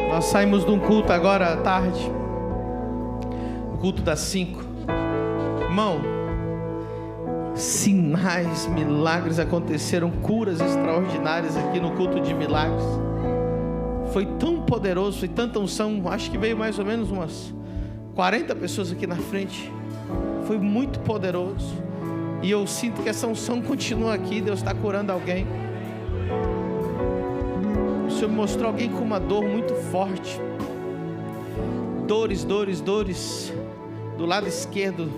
Nós saímos de um culto agora à tarde, o culto das 5. Irmão, sinais, milagres aconteceram, curas extraordinárias aqui no culto de milagres. Foi tão poderoso, foi tanta unção. Acho que veio mais ou menos umas 40 pessoas aqui na frente. Foi muito poderoso. E eu sinto que essa unção continua aqui. Deus está curando alguém. O Senhor me mostrou alguém com uma dor muito forte. Dores do lado esquerdo,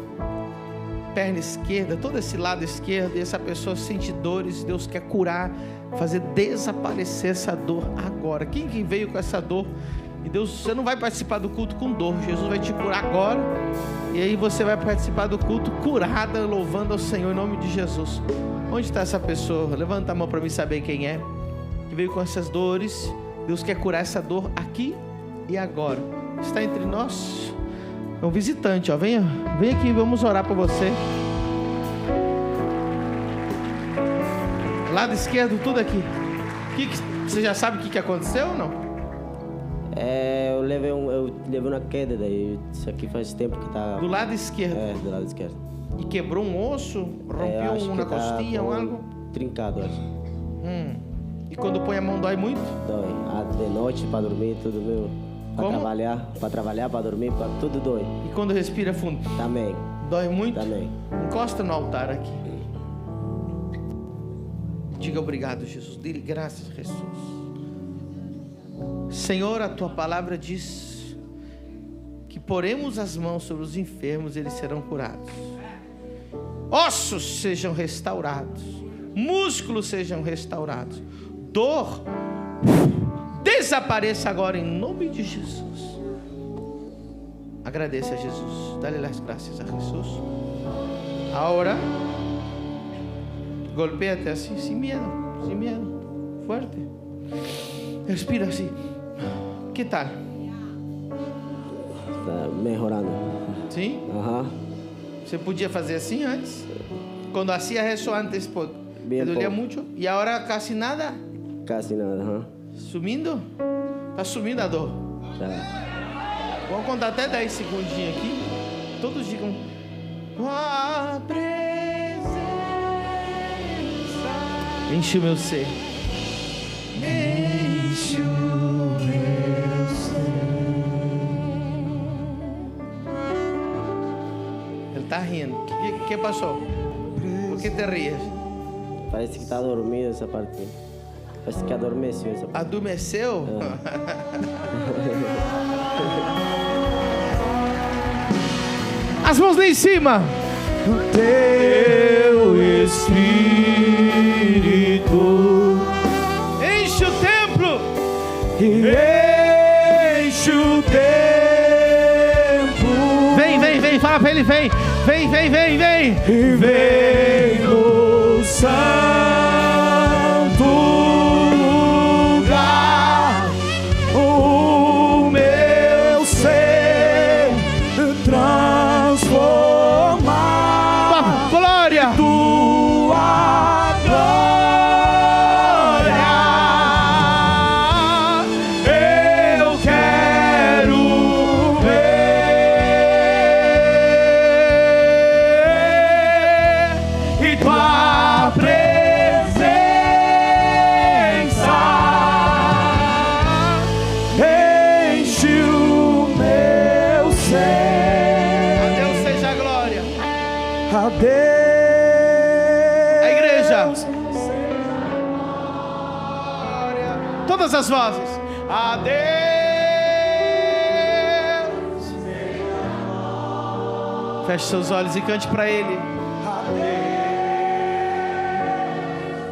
perna esquerda, todo esse lado esquerdo. E essa pessoa sente dores. Deus quer curar, fazer desaparecer essa dor agora. Quem veio com essa dor? E Deus, você não vai participar do culto com dor. Jesus vai te curar agora. E aí você vai participar do culto curada, louvando ao Senhor em nome de Jesus. Onde está essa pessoa? Levanta a mão para mim saber quem é, que veio com essas dores. Deus quer curar essa dor aqui e agora. Está entre nós. É um visitante, ó. Vem aqui, vamos orar por você. Lado esquerdo, tudo aqui. Você já sabe o que aconteceu ou não? Eu levei uma queda daí. Isso aqui faz tempo que tá. Do lado esquerdo? Do lado esquerdo. E quebrou um osso? Rompeu uma costinha ou algo? Trincado, acho. E quando põe a mão dói muito? Dói. De noite, para dormir, tudo meu. Para trabalhar, para dormir, para tudo dói. E quando respira fundo? Também. Dói muito? Também. Encosta no altar aqui. Diga obrigado, Jesus. Dê graças, Jesus. Senhor, a tua palavra diz que poremos as mãos sobre os enfermos e eles serão curados. Ossos sejam restaurados, músculos sejam restaurados, dor desapareça agora em nome de Jesus. Agradeça a Jesus, dá-lhe as graças a Jesus. Agora golpeate assim, sem medo, fuerte. Respira assim. Que tal? Está melhorando. Sim? Você podia fazer assim antes? Quando hacía eso antes, te dolía mucho. E agora quase nada? Quase nada, Sumindo? Tá sumindo a dor? Tá. Vamos contar até 10 segundinhos aqui. Todos digam: tua presença enche o meu ser. Enche o meu ser. Ele tá rindo. O que passou? Por que te rias? Parece que está dormindo essa parte. Parece que adormeceu essa parte. Adormeceu? As mãos lá em cima. O teu Espírito enche o templo e enche o templo. Vem, fala pra ele, vem. E vem no santo lugar, o meu ser transformar. Glória! Tua glória, eu quero ver, e tua presença enche o meu ser. A Deus seja a glória. A Deus. A igreja. Todas as vozes. A Deus. Feche seus olhos e cante para Ele. A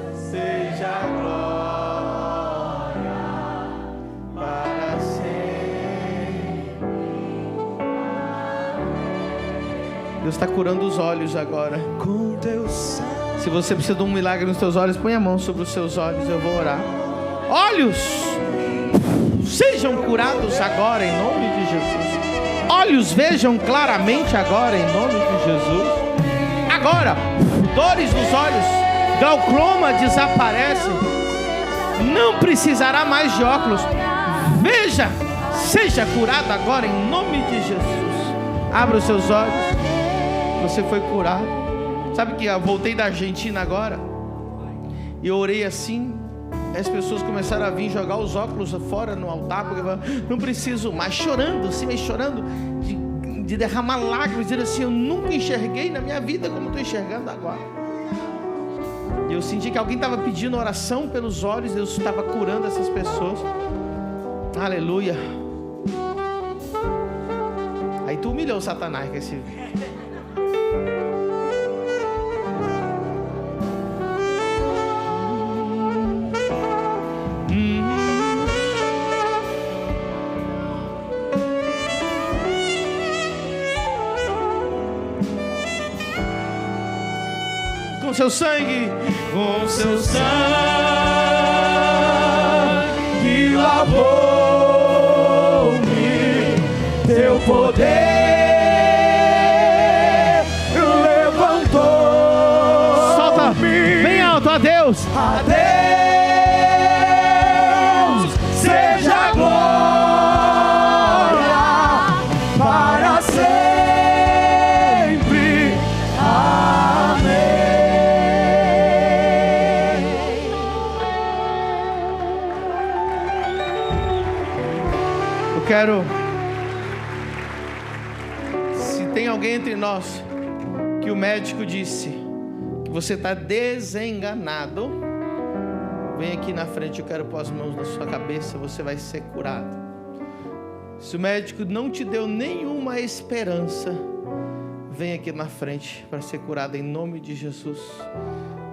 Deus seja a glória para sempre. Deus está curando os olhos agora. Se você precisa de um milagre nos seus olhos, põe a mão sobre os seus olhos, eu vou orar. Olhos sejam curados agora em nome de Jesus. Olhos vejam claramente agora em nome de Jesus. Agora, dores nos olhos, glaucoma desaparece. Não precisará mais de óculos. Veja Seja curado agora em nome de Jesus. Abra os seus olhos. Você foi curado. Sabe que eu voltei da Argentina agora e eu orei assim. As pessoas começaram a vir jogar os óculos fora no altar, porque não preciso mais, chorando, assim, mas chorando de derramar lágrimas, dizendo assim: eu nunca enxerguei na minha vida como estou enxergando agora. E eu senti que alguém estava pedindo oração pelos olhos, Deus estava curando essas pessoas. Aleluia. Aí tu humilhou Satanás com esse... Com seu sangue, com seu sangue lavou-me, teu poder levantou. Solta bem alto, a Deus, a Deus seja a glória para sempre. Quero, se tem alguém entre nós que o médico disse que você está desenganado, vem aqui na frente, eu quero pôr as mãos na sua cabeça, você vai ser curado. Se o médico não te deu nenhuma esperança, vem aqui na frente para ser curado em nome de Jesus.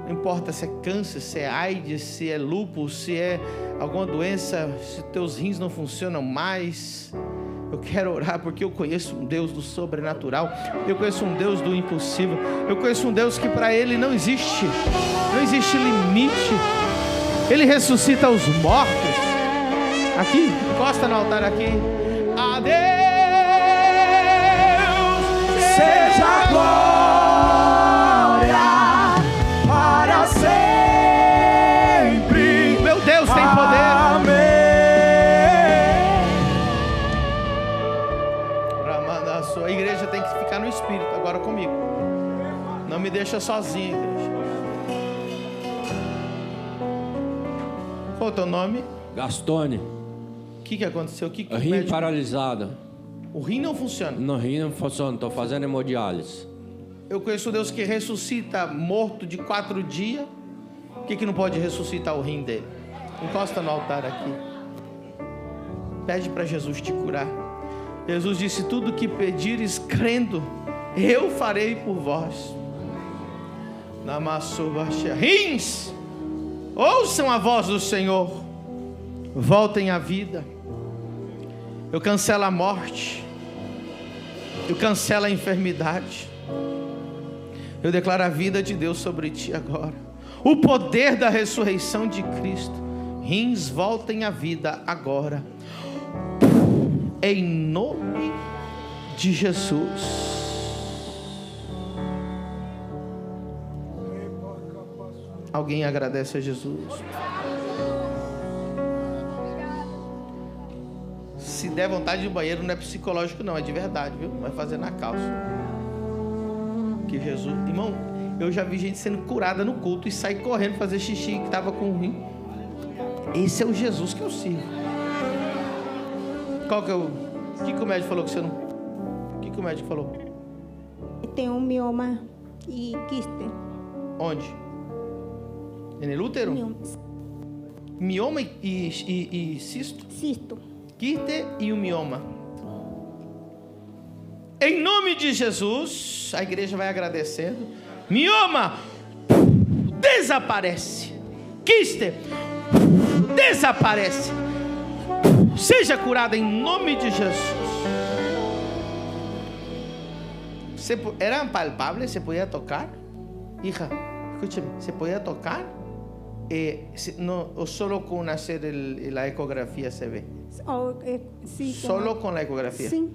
Não importa se é câncer, se é AIDS, se é lúpus, se é alguma doença, se teus rins não funcionam mais. Eu quero orar porque eu conheço um Deus do sobrenatural. Eu conheço um Deus do impossível. Eu conheço um Deus que para Ele não existe limite. Ele ressuscita os mortos. Aqui, encosta no altar aqui. A Deus seja a glória para sempre. Meu Deus tem poder. Amém. A igreja tem que ficar no Espírito agora comigo. Não me deixa sozinho, igreja. Qual é o teu nome? Gastone. O que aconteceu? O rim médico... paralisado. O rim não funciona? No rim não funciona, estou fazendo hemodiálise. Eu conheço Deus que ressuscita morto de 4 dias. Por que não pode ressuscitar o rim dele? Encosta no altar aqui. Pede para Jesus te curar. Jesus disse: tudo que pedires crendo, eu farei por vós. Rins, ouçam a voz do Senhor, voltem à vida. Eu cancelo a morte, eu cancelo a enfermidade. Eu declaro a vida de Deus sobre ti agora, o poder da ressurreição de Cristo. Rins, voltem à vida agora, em nome de Jesus. Alguém agradece a Jesus? Se der vontade de ir no banheiro, não é psicológico não, é de verdade, viu? Vai fazer na calça. Que Jesus... Irmão, eu já vi gente sendo curada no culto e sair correndo fazer xixi que estava com o rim. Esse é o Jesus que eu sigo. Qual que é o... O que o médico falou que você não... O que o médico falou? Tem um mioma e quiste. Onde? No útero? Mioma e cisto? Cisto. Quiste e o mioma. Em nome de Jesus, a igreja vai agradecendo. Mioma, desaparece. Quiste, desaparece. Seja curada em nome de Jesus. Era palpável? Você podia tocar? Hija, escúchame, ¿se podía tocar? No, o solo con hacer la ecografía se ve. Sí, solo con la ecografía. Sí.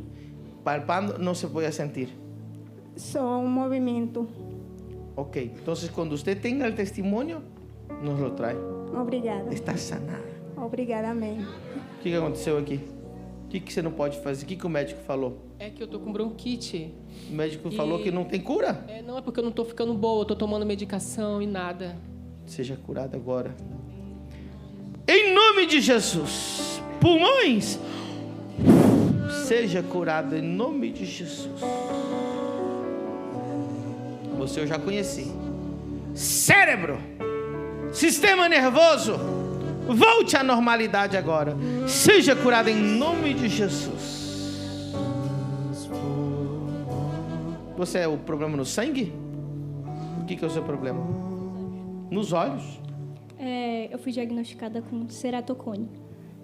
Palpando no se podía sentir. Só un movimiento. Ok, entonces cuando usted tenga el testimonio, nos lo trae. Obrigada. Está sanada. Obrigada, amém. O que aconteceu aqui? O que você não pode fazer? O que o médico falou? É que eu tô com bronquite. O médico falou que não tem cura? Não, é porque eu não tô ficando boa, eu tô tomando medicação e nada. Seja curado agora. Em nome de Jesus. Pulmões, seja curado em nome de Jesus. Você eu já conheci. Cérebro, sistema nervoso, volte à normalidade agora. Seja curado em nome de Jesus. Você é o problema no sangue? O que é o seu problema? Nos olhos? Eu fui diagnosticada com ceratocone.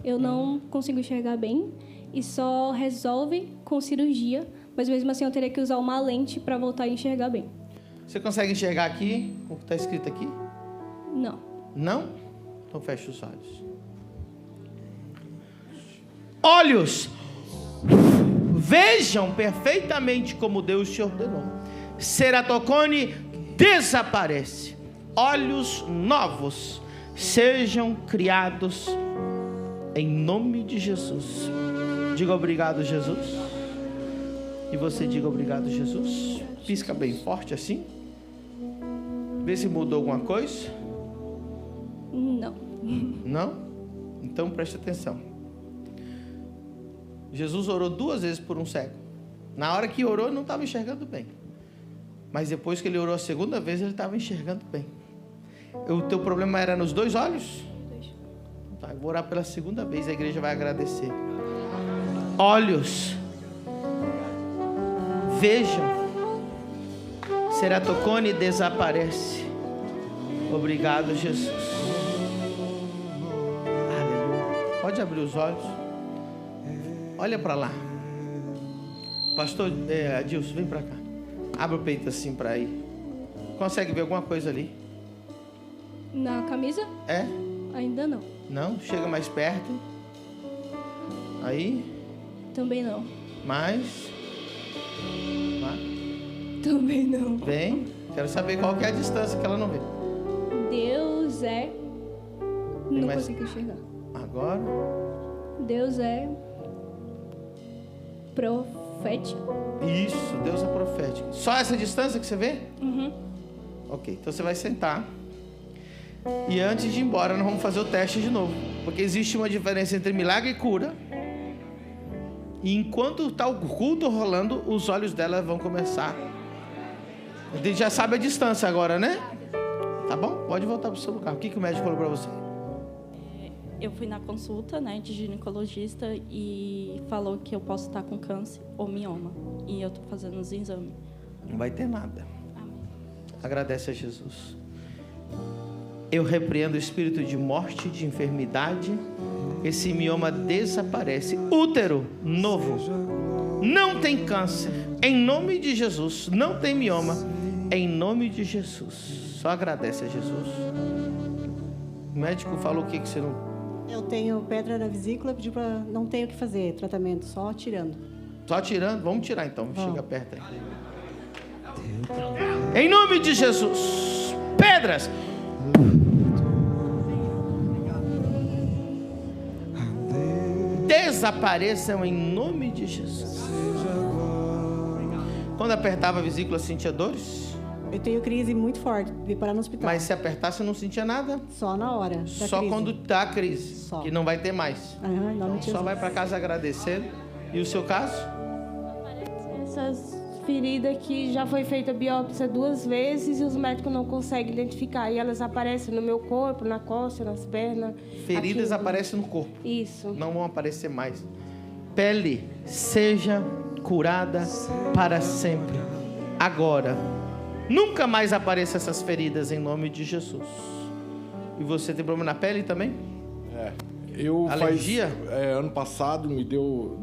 Eu não consigo enxergar bem e só resolve com cirurgia, mas mesmo assim eu teria que usar uma lente para voltar a enxergar bem. Você consegue enxergar aqui o que está escrito aqui? Não. Não? Então feche os olhos. Olhos, vejam perfeitamente como Deus te ordenou. Ceratocone desaparece. Olhos novos sejam criados em nome de Jesus. Diga obrigado, Jesus. E você diga obrigado, Jesus. Pisca bem forte assim. Vê se mudou alguma coisa. Não. Não? Então preste atenção. Jesus orou 2 vezes por um cego. Na hora que orou, ele não estava enxergando bem. Mas depois que ele orou a 2ª vez, ele estava enxergando bem. O teu problema era nos 2 olhos? Tá, eu vou orar pela 2ª vez, a igreja vai agradecer. Olhos, vejam. Ceratocone desaparece. Obrigado, Jesus. Aleluia. Pode abrir os olhos. Olha para lá. Pastor Adilson, vem para cá. Abre o peito assim para ir. Consegue ver alguma coisa ali? Na camisa? É? Ainda não. Não? Chega mais perto. Aí. Também não. Mais. Também não. Vem. Quero saber qual que é a distância que ela não vê. Deus é... Tem Não mais? consigo enxergar. Agora. Deus é... profético. Isso, Deus é profético. Só essa distância que você vê? Uhum. Ok, então você vai sentar. E antes de ir embora, nós vamos fazer o teste de novo. Porque existe uma diferença entre milagre e cura. E enquanto está o culto rolando, os olhos dela vão começar. A gente já sabe a distância agora, né? Tá bom? Pode voltar para o seu lugar. O que o médico falou para você? Eu fui na consulta, né, de ginecologista e falou que eu posso estar com câncer ou mioma. E eu estou fazendo os exames. Não vai ter nada. Amém. Agradece a Jesus. Eu repreendo o espírito de morte, de enfermidade. Esse mioma desaparece. Útero novo. Não tem câncer. Em nome de Jesus. Não tem mioma. Em nome de Jesus. Só agradece a Jesus. O médico falou o que você não... Eu tenho pedra na vesícula, pedi para não ter o que fazer tratamento, só tirando. Só tirando? Vamos tirar então. Chega perto aí. Em nome de Jesus. Pedras. Desapareçam em nome de Jesus. Quando apertava a vesícula, sentia dores? Eu tenho crise muito forte, vim parar no hospital. Mas se apertasse, não sentia nada? Só na hora da Só crise. quando dá a crise. Só. Que não vai ter mais. Aham, em nome de Só Jesus. vai para casa agradecendo. E o seu caso? Essas feridas que já foi feita biópsia 2 vezes e os médicos não conseguem identificar. E elas aparecem no meu corpo, na costa, nas pernas. Feridas aqui. aparecem no corpo. Isso. Não vão aparecer mais. Pele, seja curada para sempre. Agora. Nunca mais apareçam essas feridas em nome de Jesus. E você tem problema na pele também? Eu Alergia? Ano passado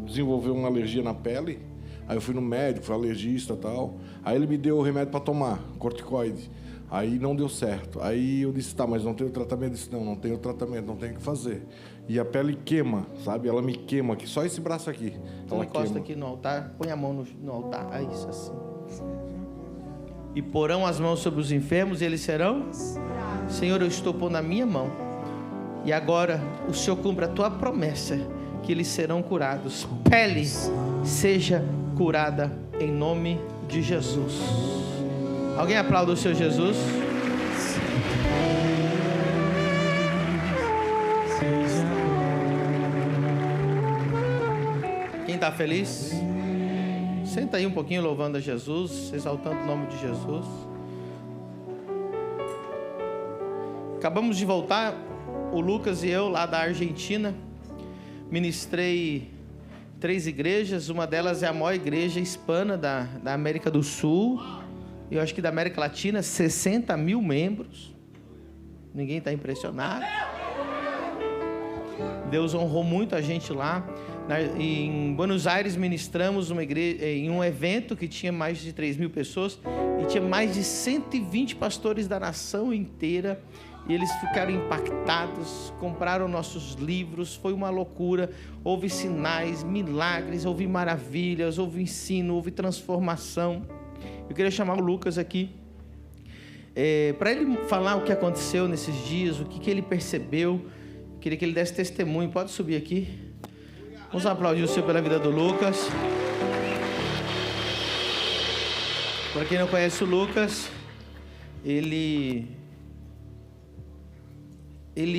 desenvolveu uma alergia na pele. Aí eu fui no médico, fui alergista e tal. Aí ele me deu o remédio para tomar, corticoide. Aí não deu certo. Aí eu disse, tá, mas não tem o tratamento. Eu disse, não tem o tratamento, não tem o que fazer. E a pele queima, sabe? Ela me queima aqui, só esse braço aqui. Então Ela encosta queima. aqui no altar, põe a mão no altar. É isso, assim. E porão as mãos sobre os enfermos e eles serão? Senhor, eu estou pondo a minha mão. E agora o Senhor cumpra a tua promessa que eles serão curados. Pele, seja curada em nome de Jesus. Alguém aplauda o seu Jesus? Quem está feliz? Senta aí um pouquinho louvando a Jesus, exaltando o nome de Jesus. Acabamos de voltar, o Lucas e eu, lá da Argentina. Ministrei 3 igrejas, uma delas é a maior igreja hispana da América do Sul. Eu acho que da América Latina, 60 mil membros. Ninguém está impressionado. Deus honrou muito a gente lá. Em Buenos Aires ministramos uma igreja, em um evento que tinha mais de 3 mil pessoas e tinha mais de 120 pastores da nação inteira. E eles ficaram impactados, compraram nossos livros, foi uma loucura. Houve sinais, milagres, houve maravilhas, houve ensino, houve transformação. Eu queria chamar o Lucas aqui, para ele falar o que aconteceu nesses dias, o que ele percebeu. Eu queria que ele desse testemunho. Pode subir aqui. Vamos aplaudir o Senhor pela vida do Lucas. Para quem não conhece o Lucas, ele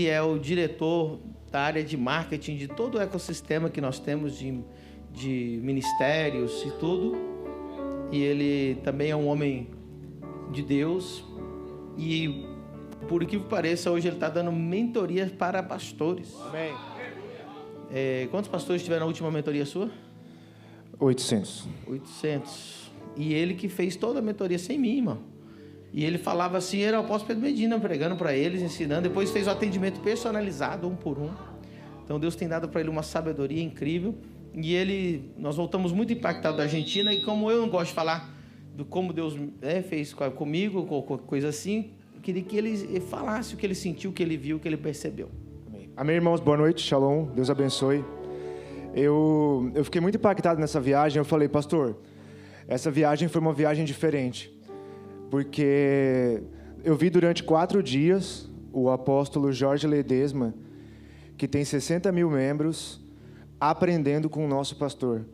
é o diretor da área de marketing de todo o ecossistema que nós temos de ministérios e tudo. E ele também é um homem de Deus. E, por que pareça, hoje ele está dando mentoria para pastores. Amém. Quantos pastores tiveram na última mentoria sua? 800. 800. E ele que fez toda a mentoria sem mim, irmão. E ele falava assim, era o apóstolo Pedro Medina pregando para eles, ensinando. Depois fez o atendimento personalizado, um por um. Então Deus tem dado para ele uma sabedoria incrível. E nós voltamos muito impactados da Argentina. E como eu não gosto de falar do como Deus fez comigo, coisa assim, eu queria que ele falasse o que ele sentiu, o que ele viu, o que ele percebeu. Amém, irmãos, boa noite, shalom, Deus abençoe. Eu fiquei muito impactado nessa viagem. Eu falei, pastor, essa viagem foi uma viagem diferente. Porque eu vi durante 4 dias o apóstolo Jorge Ledesma, que tem 60 mil membros, aprendendo com o nosso pastor.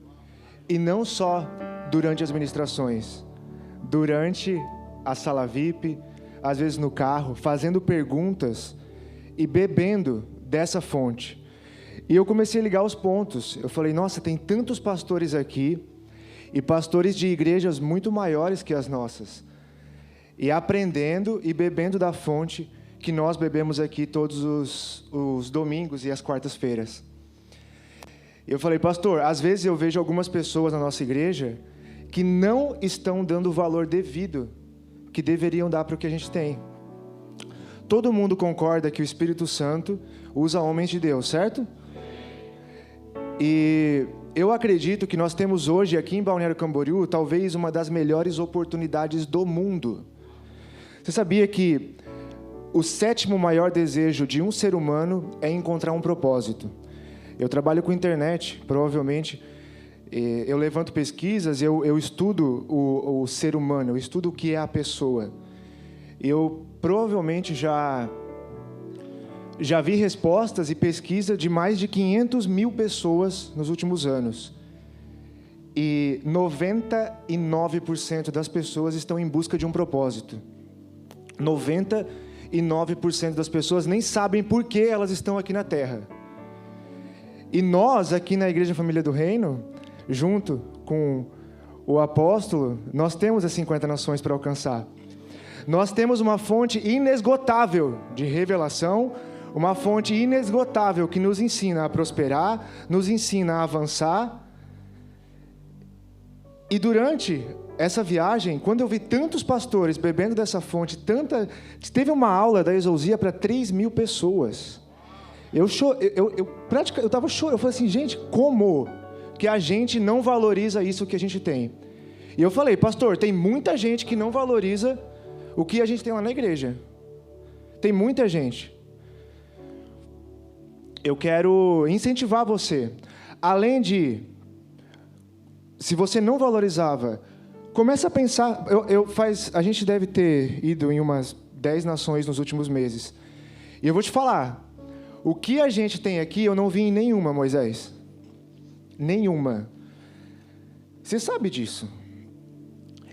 E não só durante as ministrações, durante a sala VIP, às vezes no carro, fazendo perguntas e bebendo dessa fonte. E eu comecei a ligar os pontos. Eu falei, nossa, tem tantos pastores aqui, e pastores de igrejas muito maiores que as nossas. E aprendendo e bebendo da fonte que nós bebemos aqui todos os domingos e as quartas-feiras. Eu falei, pastor, às vezes eu vejo algumas pessoas na nossa igreja que não estão dando o valor devido que deveriam dar para o que a gente tem. Todo mundo concorda que o Espírito Santo usa homens de Deus, certo? E eu acredito que nós temos hoje aqui em Balneário Camboriú talvez uma das melhores oportunidades do mundo. Você sabia que o 7º maior desejo de um ser humano é encontrar um propósito? Eu trabalho com internet, provavelmente. Eu levanto pesquisas, eu estudo o ser humano, eu estudo o que é a pessoa. Eu provavelmente já vi respostas e pesquisa de mais de 500 mil pessoas nos últimos anos. E 99% das pessoas estão em busca de um propósito. 99% das pessoas nem sabem por que elas estão aqui na Terra. E nós, aqui na Igreja Família do Reino, junto com o apóstolo, nós temos as 50 nações para alcançar. Nós temos uma fonte inesgotável de revelação, uma fonte inesgotável que nos ensina a prosperar, nos ensina a avançar. E durante essa viagem, quando eu vi tantos pastores bebendo dessa fonte, teve uma aula da exousia para 3 mil pessoas. Eu estava chorando, eu falei assim, gente, como que a gente não valoriza isso que a gente tem? E eu falei, pastor, tem muita gente que não valoriza o que a gente tem lá na igreja. Tem muita gente. Eu quero incentivar você. Além de, se você não valorizava, começa a pensar. A gente deve ter ido em umas 10 nações nos últimos meses. E eu vou te falar, o que a gente tem aqui eu não vi em nenhuma, Moisés. nenhuma. Você sabe disso.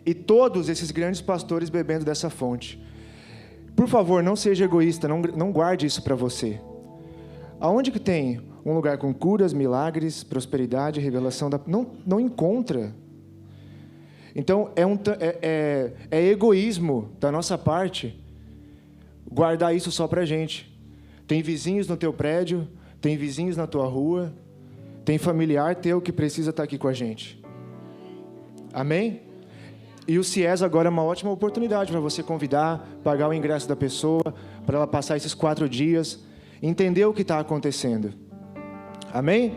E todos esses grandes pastores bebendo dessa fonte. Por favor, não seja egoísta, não guarde isso para você. Aonde que tem um lugar com curas, milagres, prosperidade, revelação? Não encontra. Então, é egoísmo da nossa parte guardar isso só para a gente. Tem vizinhos no teu prédio, tem vizinhos na tua rua, tem familiar teu que precisa estar aqui com a gente. Amém? E o CIES agora é uma ótima oportunidade para você convidar, pagar o ingresso da pessoa, para ela passar esses 4 dias, entender o que está acontecendo. Amém?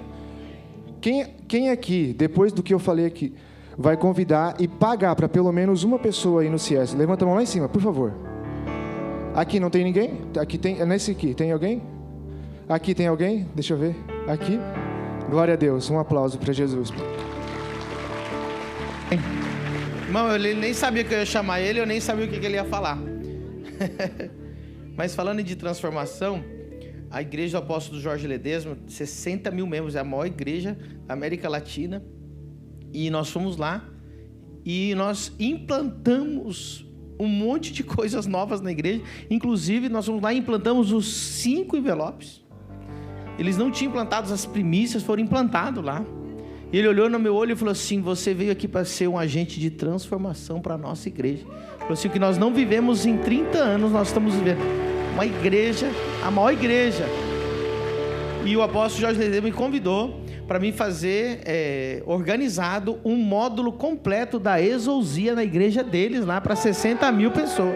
Quem aqui, depois do que eu falei aqui, vai convidar e pagar para pelo menos uma pessoa aí no CIES? Levanta a mão lá em cima, por favor. Aqui não tem ninguém? Aqui tem, nesse aqui, tem alguém? Aqui tem alguém? Deixa eu ver. Aqui. Glória a Deus. Um aplauso para Jesus. Irmão, ele nem sabia que eu ia chamar ele, eu nem sabia o que ele ia falar. Mas falando de transformação, a igreja do apóstolo Jorge Ledesma, 60 mil membros, é a maior igreja da América Latina. E nós fomos lá e nós implantamos um monte de coisas novas na igreja. Inclusive, nós fomos lá e implantamos os 5 envelopes. Eles não tinham implantado as primícias, foram implantados lá. E ele olhou no meu olho e falou assim: você veio aqui para ser um agente de transformação para a nossa igreja. Falou assim: o que nós não vivemos em 30 anos, nós estamos vivendo. Uma igreja, a maior igreja. E o apóstolo Jorge Ledesma me convidou para mim fazer, organizado, um módulo completo da exousia na igreja deles, lá para 60 mil pessoas.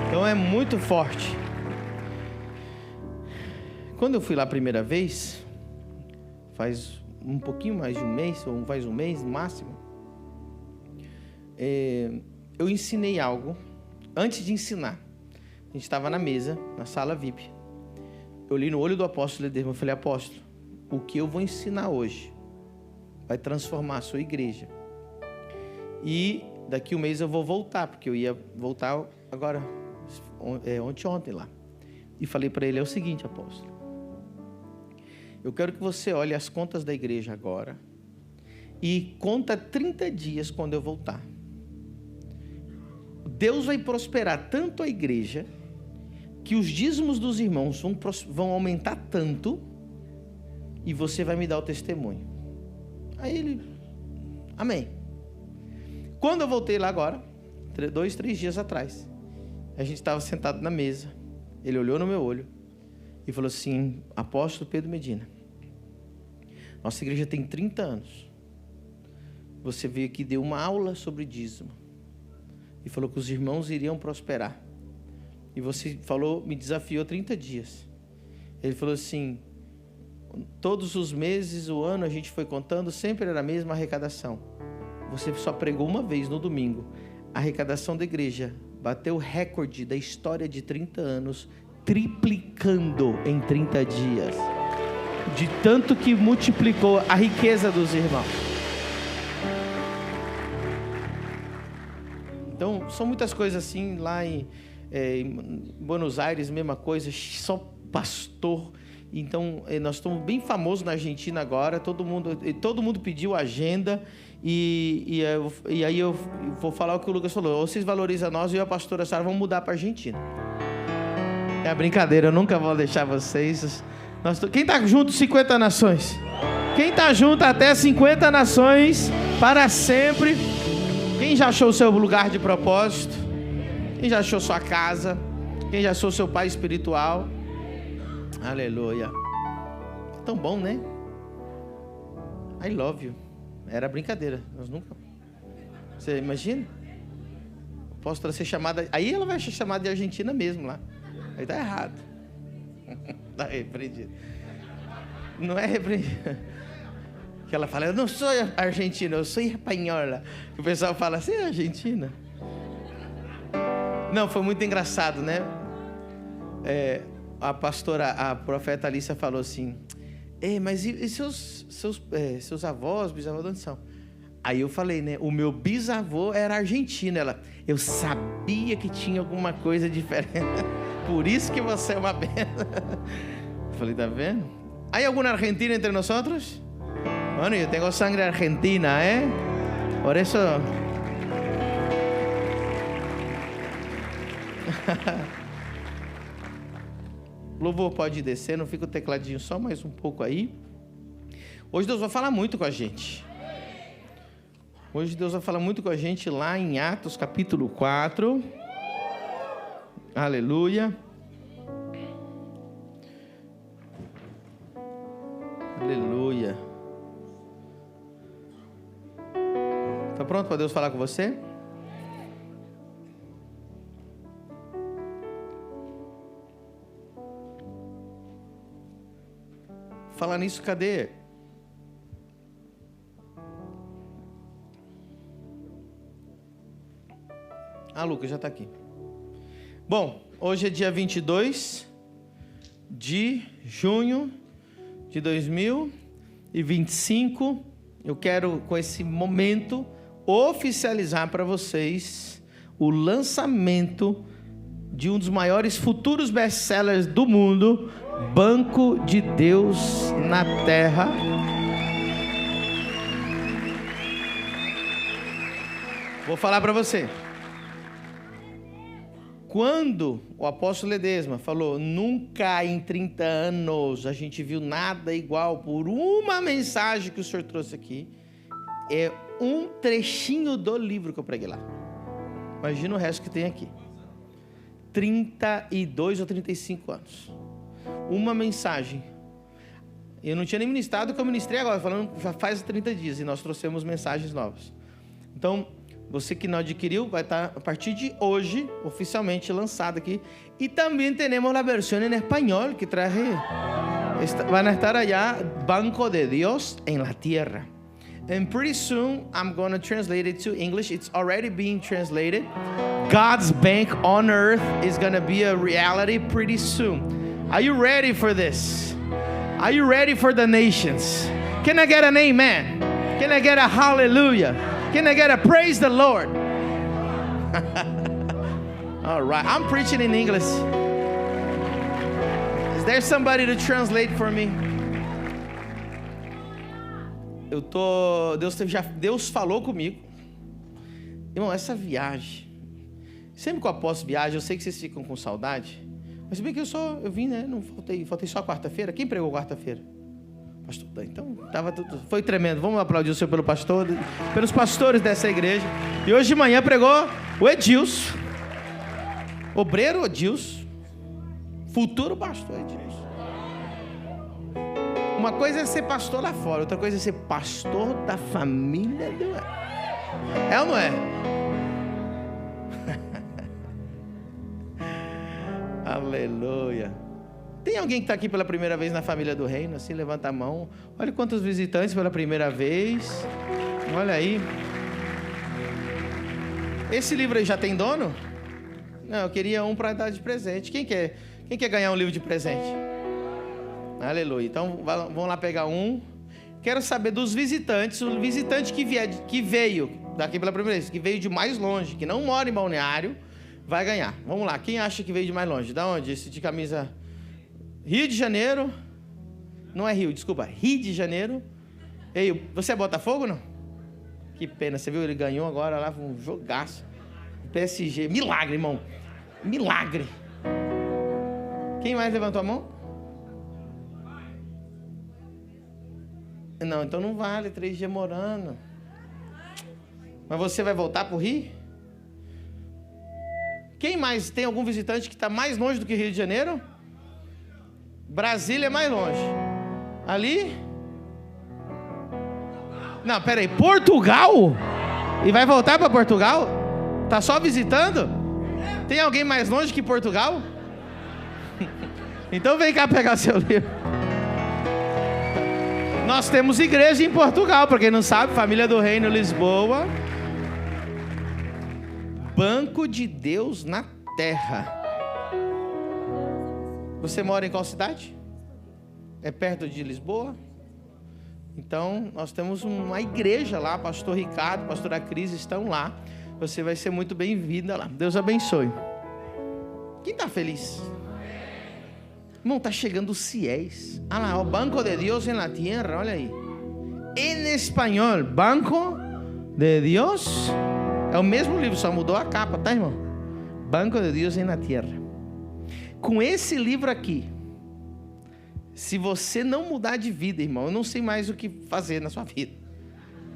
Então é muito forte. Quando eu fui lá a primeira vez, faz um pouquinho mais de um mês, ou faz um mês no máximo, eu ensinei algo. Antes de ensinar, a gente estava na mesa, na sala VIP. Eu olhei no olho do apóstolo Ledesma e falei: apóstolo, o que eu vou ensinar hoje vai transformar a sua igreja. E daqui um mês eu vou voltar, porque eu ia voltar agora, ontem lá. E falei para ele: é o seguinte, apóstolo, eu quero que você olhe as contas da igreja agora e conta 30 dias quando eu voltar. Deus vai prosperar tanto a igreja que os dízimos dos irmãos vão aumentar tanto e você vai me dar o testemunho. Aí ele, amém. Quando eu voltei lá agora, 2, 3 dias atrás, a gente estava sentado na mesa, ele olhou no meu olho e falou assim: apóstolo Pedro Medina, nossa igreja tem 30 anos. Você veio aqui e deu uma aula sobre dízimo. E falou que os irmãos iriam prosperar. E você falou, me desafiou 30 dias. Ele falou assim: todos os meses, o ano, a gente foi contando, sempre era a mesma arrecadação. Você só pregou uma vez no domingo. A arrecadação da igreja bateu o recorde da história de 30 anos, triplicando em 30 dias. De tanto que multiplicou a riqueza dos irmãos. Então, são muitas coisas assim, lá em Buenos Aires, mesma coisa, só pastor. Então, nós estamos bem famosos na Argentina agora, todo mundo pediu agenda, e aí eu vou falar o que o Lucas falou: ou vocês valorizam nós, e eu e a pastora Sara vamos mudar para a Argentina. É brincadeira, eu nunca vou deixar vocês. Quem está junto 50 nações? Quem está junto até 50 nações, para sempre? Quem já achou o seu lugar de propósito? Quem já achou sua casa? Quem já achou seu pai espiritual? Aleluia. Tão bom, né? I love you. Era brincadeira. Nós nunca... Você imagina? Posso ser chamada... Aí ela vai ser chamada de Argentina mesmo lá. Aí tá errado. Tá repreendido. Não é repreendido. Que ela fala: eu não sou argentina, eu sou espanhola. O pessoal fala assim: é argentina? Não, foi muito engraçado, né? A pastora, a profeta Alícia falou assim: mas e seus avós, bisavós, de onde são? Aí eu falei, né? O meu bisavô era argentino. Ela: eu sabia que tinha alguma coisa diferente. Por isso que você é uma benção. Eu falei, tá vendo? ¿Hay alguna argentina entre nosotros? Bueno, yo tengo sangre argentina, ¿eh? Por eso... Louvor pode descer, não fica o tecladinho só mais um pouco aí. Hoje Deus vai falar muito com a gente. Hoje Deus vai falar muito com a gente lá em Atos capítulo 4. Aleluia. Aleluia. Está pronto para Deus falar com você? Falar nisso, cadê? Ah, Lucas já está aqui. Bom, hoje é dia 22 de junho de 2025. Eu quero, com esse momento, oficializar para vocês o lançamento de um dos maiores futuros best-sellers do mundo, Banco de Deus na Terra. Vou falar para você. Quando o apóstolo Ledesma falou, nunca em 30 anos a gente viu nada igual por uma mensagem que o senhor trouxe aqui, é um trechinho do livro que eu preguei lá. Imagina o resto que tem aqui. 32 ou 35 anos. Uma mensagem. Eu não tinha nem ministrado o que eu ministrei agora, falando já faz 30 dias, e nós trouxemos mensagens novas. Então, você que não adquiriu, vai estar a partir de hoje, oficialmente lançado aqui. E também temos a versão em espanhol, que traje, van a estar allá, Banco de Dios en la Tierra. And pretty soon, I'm going to translate it to English. It's already being translated. God's Bank on Earth is going to be a reality pretty soon. Are you ready for this? Are you ready for the nations? Can I get an amen? Can I get a hallelujah? Can I get a praise the Lord? All right, I'm preaching in English. Is there somebody to translate for me? Deus falou comigo. Irmão, essa viagem. Sempre que eu apóstolo viagem, eu sei que vocês ficam com saudade. Mas bem que eu vim, né? Não faltei só quarta-feira. Quem pregou quarta-feira? Pastor, então, foi tremendo. Vamos aplaudir o Senhor pelo pastor, pelos pastores dessa igreja. E hoje de manhã pregou o Edilson, obreiro Edilson, futuro pastor Edilson. Uma coisa é ser pastor lá fora, outra coisa é ser pastor da família do... É ou não é? Aleluia. Tem alguém que está aqui pela primeira vez na família do reino? Assim, levanta a mão. Olha quantos visitantes pela primeira vez. Olha aí. Esse livro aí já tem dono? Não, eu queria um para dar de presente. Quem quer ganhar um livro de presente? Aleluia. Então, vamos lá pegar um. Quero saber dos visitantes. O visitante que veio daqui pela primeira vez, que veio de mais longe, que não mora em Balneário, vai ganhar. Vamos lá. Quem acha que veio de mais longe? Da onde? Esse de camisa... Rio de Janeiro. Não é Rio, desculpa. Rio de Janeiro. Ei, você é Botafogo, não? Que pena, você viu? Ele ganhou agora lá, um jogaço. PSG. Milagre, irmão. Milagre. Quem mais levantou a mão? Não, então não vale 3 dias morando. Mas você vai voltar pro Rio? Quem mais? Tem algum visitante que está mais longe do que Rio de Janeiro? Brasília é mais longe. Ali? Não, peraí. Portugal? E vai voltar para Portugal? Tá só visitando? Tem alguém mais longe que Portugal? Então vem cá pegar seu livro. Nós temos igreja em Portugal, para quem não sabe, Família do Reino Lisboa. Banco de Deus na Terra. Você mora em qual cidade? É perto de Lisboa? Então, nós temos uma igreja lá, pastor Ricardo, pastora Cris estão lá. Você vai ser muito bem-vinda lá. Deus abençoe. Quem está feliz? Irmão, está chegando os CIEs. Ah lá, o Banco de Deus en la Tierra, olha aí. Em espanhol, Banco de Deus. É o mesmo livro, só mudou a capa, tá, irmão? Banco de Deus en la Tierra. Com esse livro aqui, se você não mudar de vida, irmão, eu não sei mais o que fazer na sua vida.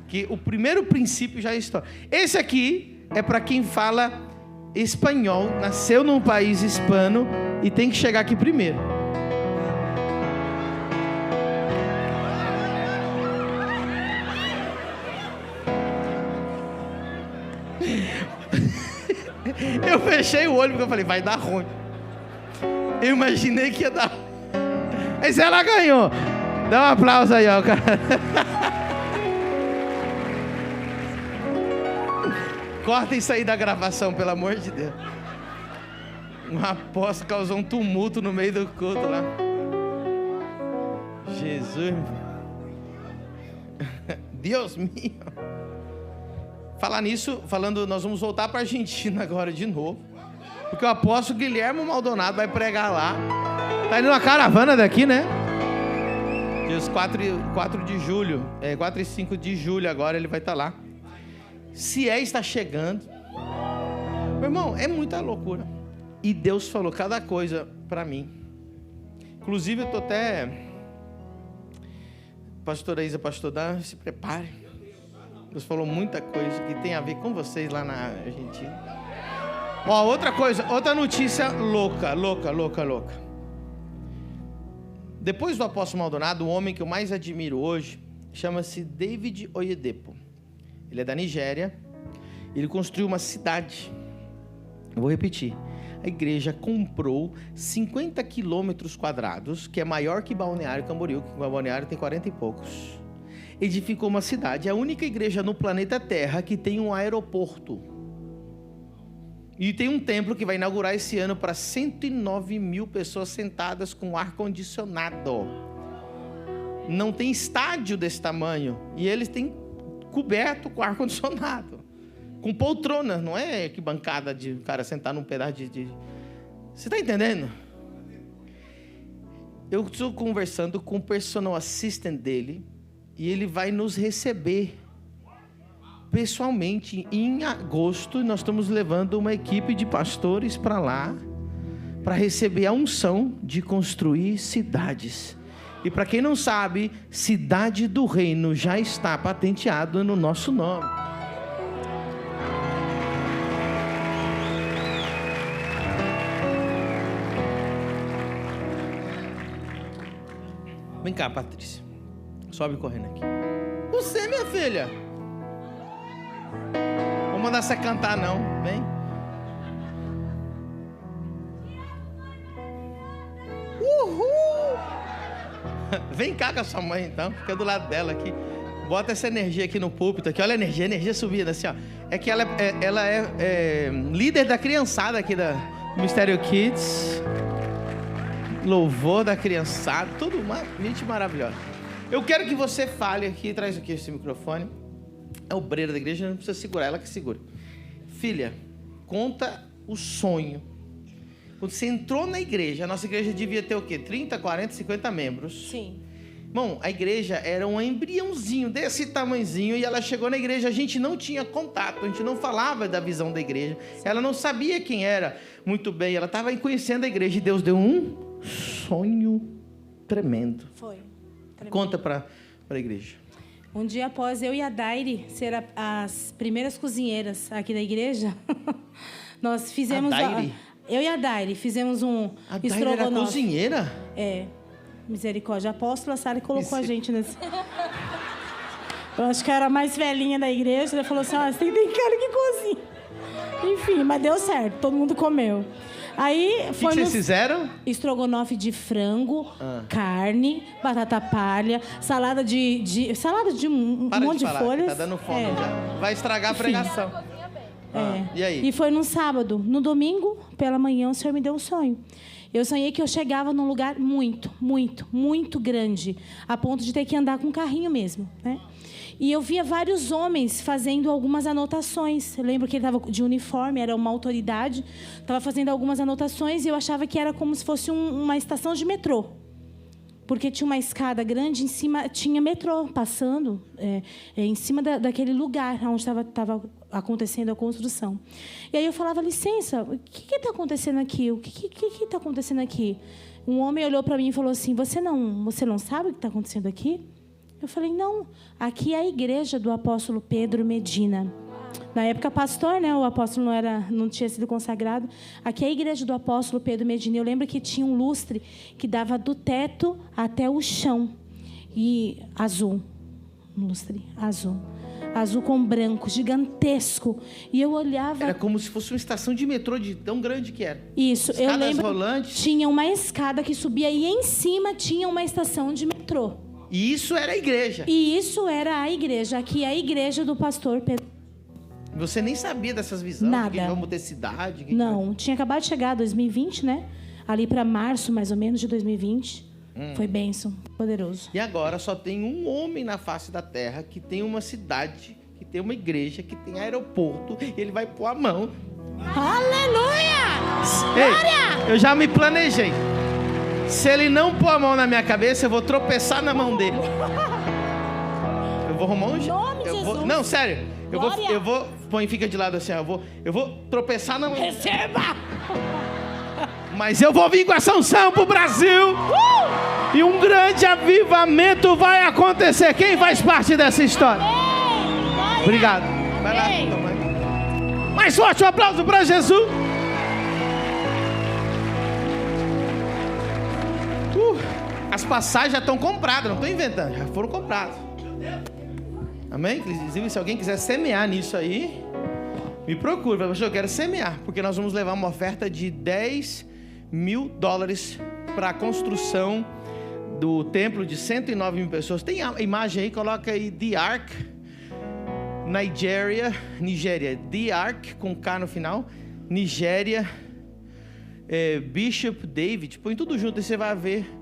Que o primeiro princípio já está. Esse aqui é para quem fala espanhol, nasceu num país hispano e tem que chegar aqui primeiro. Eu fechei o olho porque eu falei, vai dar ruim. Eu imaginei que ia dar. Mas ela ganhou. Dá um aplauso aí, ó, cara. Corta isso aí da gravação, pelo amor de Deus. Um apóstolo causou um tumulto no meio do culto lá. Jesus. Deus meu. Falar nisso, nós vamos voltar para a Argentina agora de novo. Porque o apóstolo Guilherme Maldonado vai pregar lá. Tá indo uma caravana daqui, né? Dias 4 de julho. 4 e 5 de julho agora ele vai estar lá. CIE está chegando. Meu irmão, é muita loucura. E Deus falou cada coisa para mim. Inclusive eu tô até... Pastora Isa, pastor Dan, se prepare. Deus falou muita coisa que tem a ver com vocês lá na Argentina. Ó, outra coisa, outra notícia louca. Depois do apóstolo Maldonado, o homem que eu mais admiro hoje chama-se David Oyedepo. Ele é da Nigéria. Ele construiu uma cidade. Eu vou repetir. A igreja comprou 50 quilômetros quadrados, que é maior que Balneário Camboriú, que o Balneário tem 40 e poucos. Edificou uma cidade. É a única igreja no planeta Terra que tem um aeroporto. E tem um templo que vai inaugurar esse ano para 109 mil pessoas sentadas com ar-condicionado. Não tem estádio desse tamanho. E eles têm coberto com ar-condicionado. Com poltrona, não é que bancada de o cara sentar num pedaço de... Você está entendendo? Eu estou conversando com o personal assistant dele e ele vai nos receber pessoalmente em agosto. Nós estamos levando uma equipe de pastores para lá para receber a unção de construir cidades. E para quem não sabe, Cidade do Reino já está patenteado no nosso nome. Vem cá, Patrícia. Sobe correndo aqui. Você, minha filha. Vou mandar você cantar, não. Vem. Uhul! Vem cá com a sua mãe, então. Fica do lado dela aqui. Bota essa energia aqui no púlpito. Aqui. Olha a energia subindo assim, ó. É que ela é líder da criançada aqui da Mistério Kids. Louvor da criançada. Tudo uma gente maravilhosa. Eu quero que você fale aqui. Traz aqui esse microfone. É o obreiro da igreja, não precisa segurar, ela que segura. Filha, conta o sonho. Quando você entrou na igreja, a nossa igreja devia ter o quê? 30, 40, 50 membros. Sim. Bom, a igreja era um embriãozinho desse tamanhozinho e ela chegou na igreja, a gente não tinha contato, a gente não falava da visão da igreja. Sim. Ela não sabia quem era muito bem, ela estava conhecendo a igreja e Deus deu um sonho tremendo. Foi. Tremendo. Conta para a igreja. Um dia após eu e a Daire ser as primeiras cozinheiras aqui da igreja, nós fizemos... Eu e a Daire fizemos um estrogonofe. A Daire era cozinheira? É. Misericórdia. A apóstola Sara colocou a gente nesse... Eu acho que eu era a mais velhinha da igreja. Ela falou assim, você tem cara que cozinha. Enfim, mas deu certo. Todo mundo comeu. Aí foi o que vocês fizeram? Estrogonofe de frango, carne, batata palha, salada de um monte de folhas. Tá dando fome já. Vai estragar a pregação. E aí? E foi no sábado. No domingo, pela manhã, o Senhor me deu um sonho. Eu sonhei que eu chegava num lugar muito, muito, muito grande, a ponto de ter que andar com um carrinho mesmo, né? E eu via vários homens fazendo algumas anotações. Eu lembro que ele estava de uniforme, era uma autoridade, estava fazendo algumas anotações e eu achava que era como se fosse uma estação de metrô. Porque tinha uma escada grande, em cima tinha metrô passando, em cima daquele lugar onde estava acontecendo a construção. E aí eu falava, licença, o que está acontecendo aqui? O que está acontecendo aqui? Um homem olhou para mim e falou assim, você não sabe o que está acontecendo aqui? Eu falei, não, aqui é a igreja do apóstolo Pedro Medina. Na época, pastor, né? O apóstolo não tinha sido consagrado. Aqui é a igreja do apóstolo Pedro Medina. Eu lembro que tinha um lustre que dava do teto até o chão. E azul. Um lustre azul. Azul com branco, gigantesco. E eu olhava... Era como se fosse uma estação de metrô de tão grande que era. Isso. Escadas eu lembro rolantes. Tinha uma escada que subia e em cima tinha uma estação de metrô. E isso era a igreja. E isso era a igreja. Aqui é a igreja do pastor Pedro. Você nem sabia dessas visões? Nada. Que vamos ter cidade? Não, tinha acabado de chegar 2020, né? Ali para março, mais ou menos, de 2020. Foi bênção, poderoso. E agora só tem um homem na face da terra que tem uma cidade, que tem uma igreja, que tem aeroporto, e ele vai pôr a mão. Aleluia! Ei, eu já me planejei. Se ele não pôr a mão na minha cabeça, eu vou tropeçar na mão dele. Eu vou arrumar um jeito. Não, sério. Eu vou. Põe, fica de lado assim, ó. Eu vou tropeçar na mão. Receba! Mas eu vou vir com essa unção pro Brasil. E um grande avivamento vai acontecer. Quem faz parte dessa história? Obrigado. Vai lá. Mais forte um aplauso para Jesus. As passagens já estão compradas, não estou inventando, já foram compradas. Amém? Inclusive, se alguém quiser semear nisso aí, me procure. Eu quero semear, porque nós vamos levar uma oferta de $10 mil para a construção do templo de 109 mil pessoas. Tem a imagem aí, coloca aí The Ark, Nigéria. The Ark, com K no final, Nigéria, Bishop David, põe tudo junto e você vai ver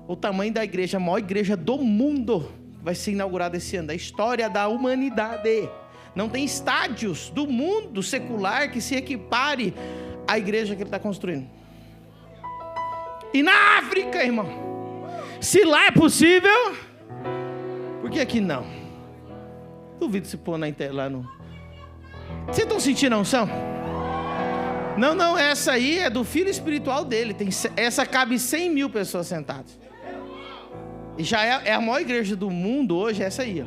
o tamanho da igreja, a maior igreja do mundo, vai ser inaugurada esse ano, da história da humanidade. Não tem estádios do mundo secular que se equipare à igreja que ele está construindo. E na África, irmão, se lá é possível, por que aqui não? Duvido se pôr na internet lá no... Vocês estão sentindo a unção? Não, essa aí é do filho espiritual dele. Essa cabe 100 mil pessoas sentadas. E já é a maior igreja do mundo hoje, essa aí, ó.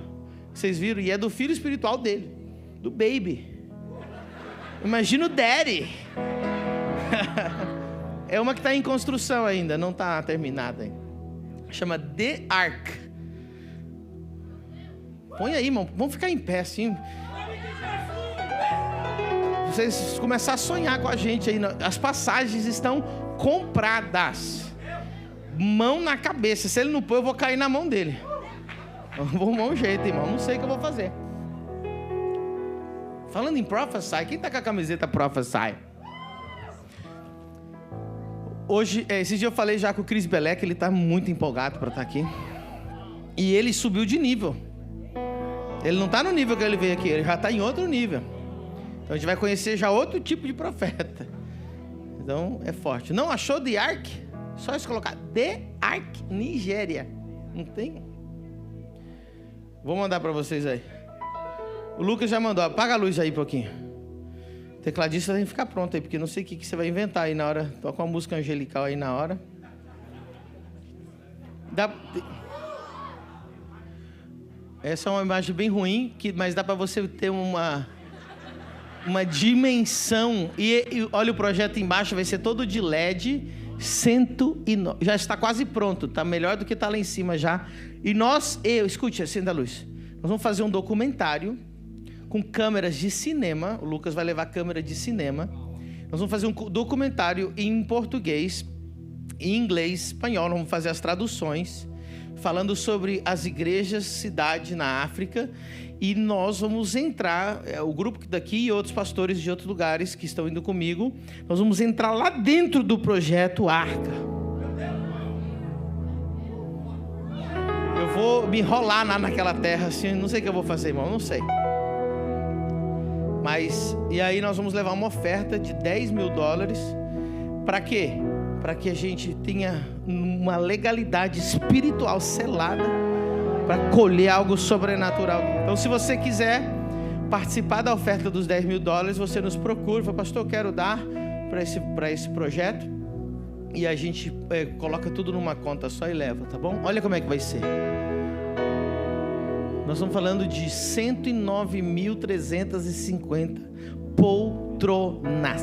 Vocês viram? E é do filho espiritual dele, do baby. Imagina o daddy. É uma que está em construção ainda, não está terminada ainda. Chama The Ark. Põe aí, irmão. Vamos ficar em pé assim. Vocês começarem a sonhar com a gente aí. As passagens estão compradas. Mão na cabeça. Se ele não pôr, eu vou cair na mão dele. Eu vou arrumar um jeito, irmão. Não sei o que eu vou fazer. Falando em Prophesy, quem tá com a camiseta Prophesy? Hoje, esses dias eu falei já com o Chris Belec, ele tá muito empolgado para estar aqui. E ele subiu de nível. Ele não tá no nível que ele veio aqui, ele já tá em outro nível. Então a gente vai conhecer já outro tipo de profeta. Então é forte. Não achou The Ark? Só se colocar The Ark Nigéria. Não tem? Vou mandar para vocês aí. O Lucas já mandou. Apaga a luz aí um pouquinho. O tecladista tem que ficar pronto aí, porque não sei o que você vai inventar aí na hora. Toca uma música angelical aí na hora. Essa é uma imagem bem ruim, mas dá para você ter uma dimensão. E olha o projeto embaixo, vai ser todo de LED. 109. Já está quase pronto, está melhor do que está lá em cima já. E escute, acenda a luz. Nós vamos fazer um documentário com câmeras de cinema. O Lucas vai levar câmera de cinema. Nós vamos fazer um documentário em português, em inglês, espanhol. Nós vamos fazer as traduções, falando sobre as igrejas, cidade na África. E nós vamos entrar, o grupo daqui e outros pastores de outros lugares que estão indo comigo, nós vamos entrar lá dentro do projeto Arca. vou me enrolar naquela terra, assim, não sei o que eu vou fazer, irmão, não sei. Mas, e aí nós vamos levar uma oferta de $10.000. Para quê? Para que a gente tenha uma legalidade espiritual selada para colher algo sobrenatural. Então, se você quiser participar da oferta dos $10.000, você nos procura, fala, pastor, eu quero dar para esse projeto, e a gente coloca tudo numa conta só e leva, tá bom? Olha como é que vai ser. Nós estamos falando de 109.350 poltronas.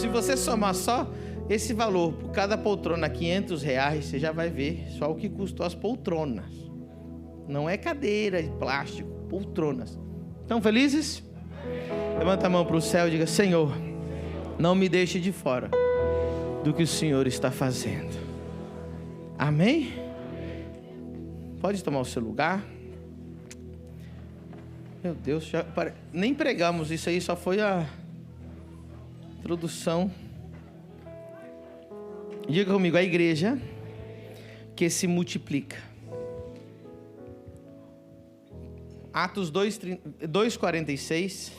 Se você somar só esse valor por cada poltrona, R$500, você já vai ver só o que custou as poltronas. Não é cadeira de plástico, poltronas. Estão felizes? Levanta a mão para o céu e diga, Senhor, não me deixe de fora do que o Senhor está fazendo. Amém? Pode tomar o seu lugar. Meu Deus, nem pregamos isso aí, só foi a introdução. Diga comigo, a igreja que se multiplica. Atos 2:46.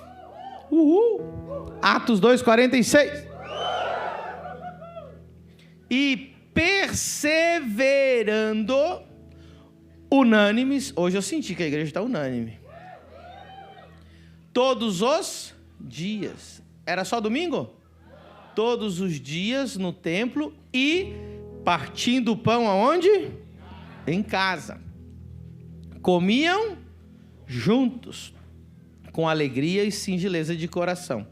Atos 2:46. E perseverando unânimes. Hoje eu senti que a igreja está unânime. Todos os dias. Era só domingo? Todos os dias no templo e partindo o pão aonde? Em casa. Comiam juntos, com alegria e singeleza de coração.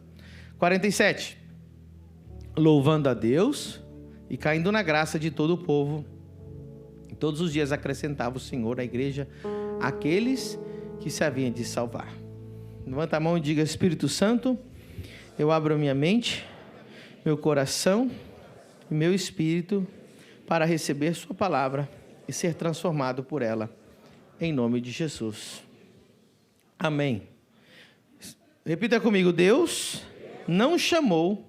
47. Louvando a Deus e caindo na graça de todo o povo. Todos os dias acrescentava o Senhor à igreja aqueles que se haviam de salvar. Levanta a mão e diga, Espírito Santo, eu abro a minha mente, meu coração e meu espírito para receber sua palavra e ser transformado por ela, em nome de Jesus. Amém. Repita comigo, Deus não chamou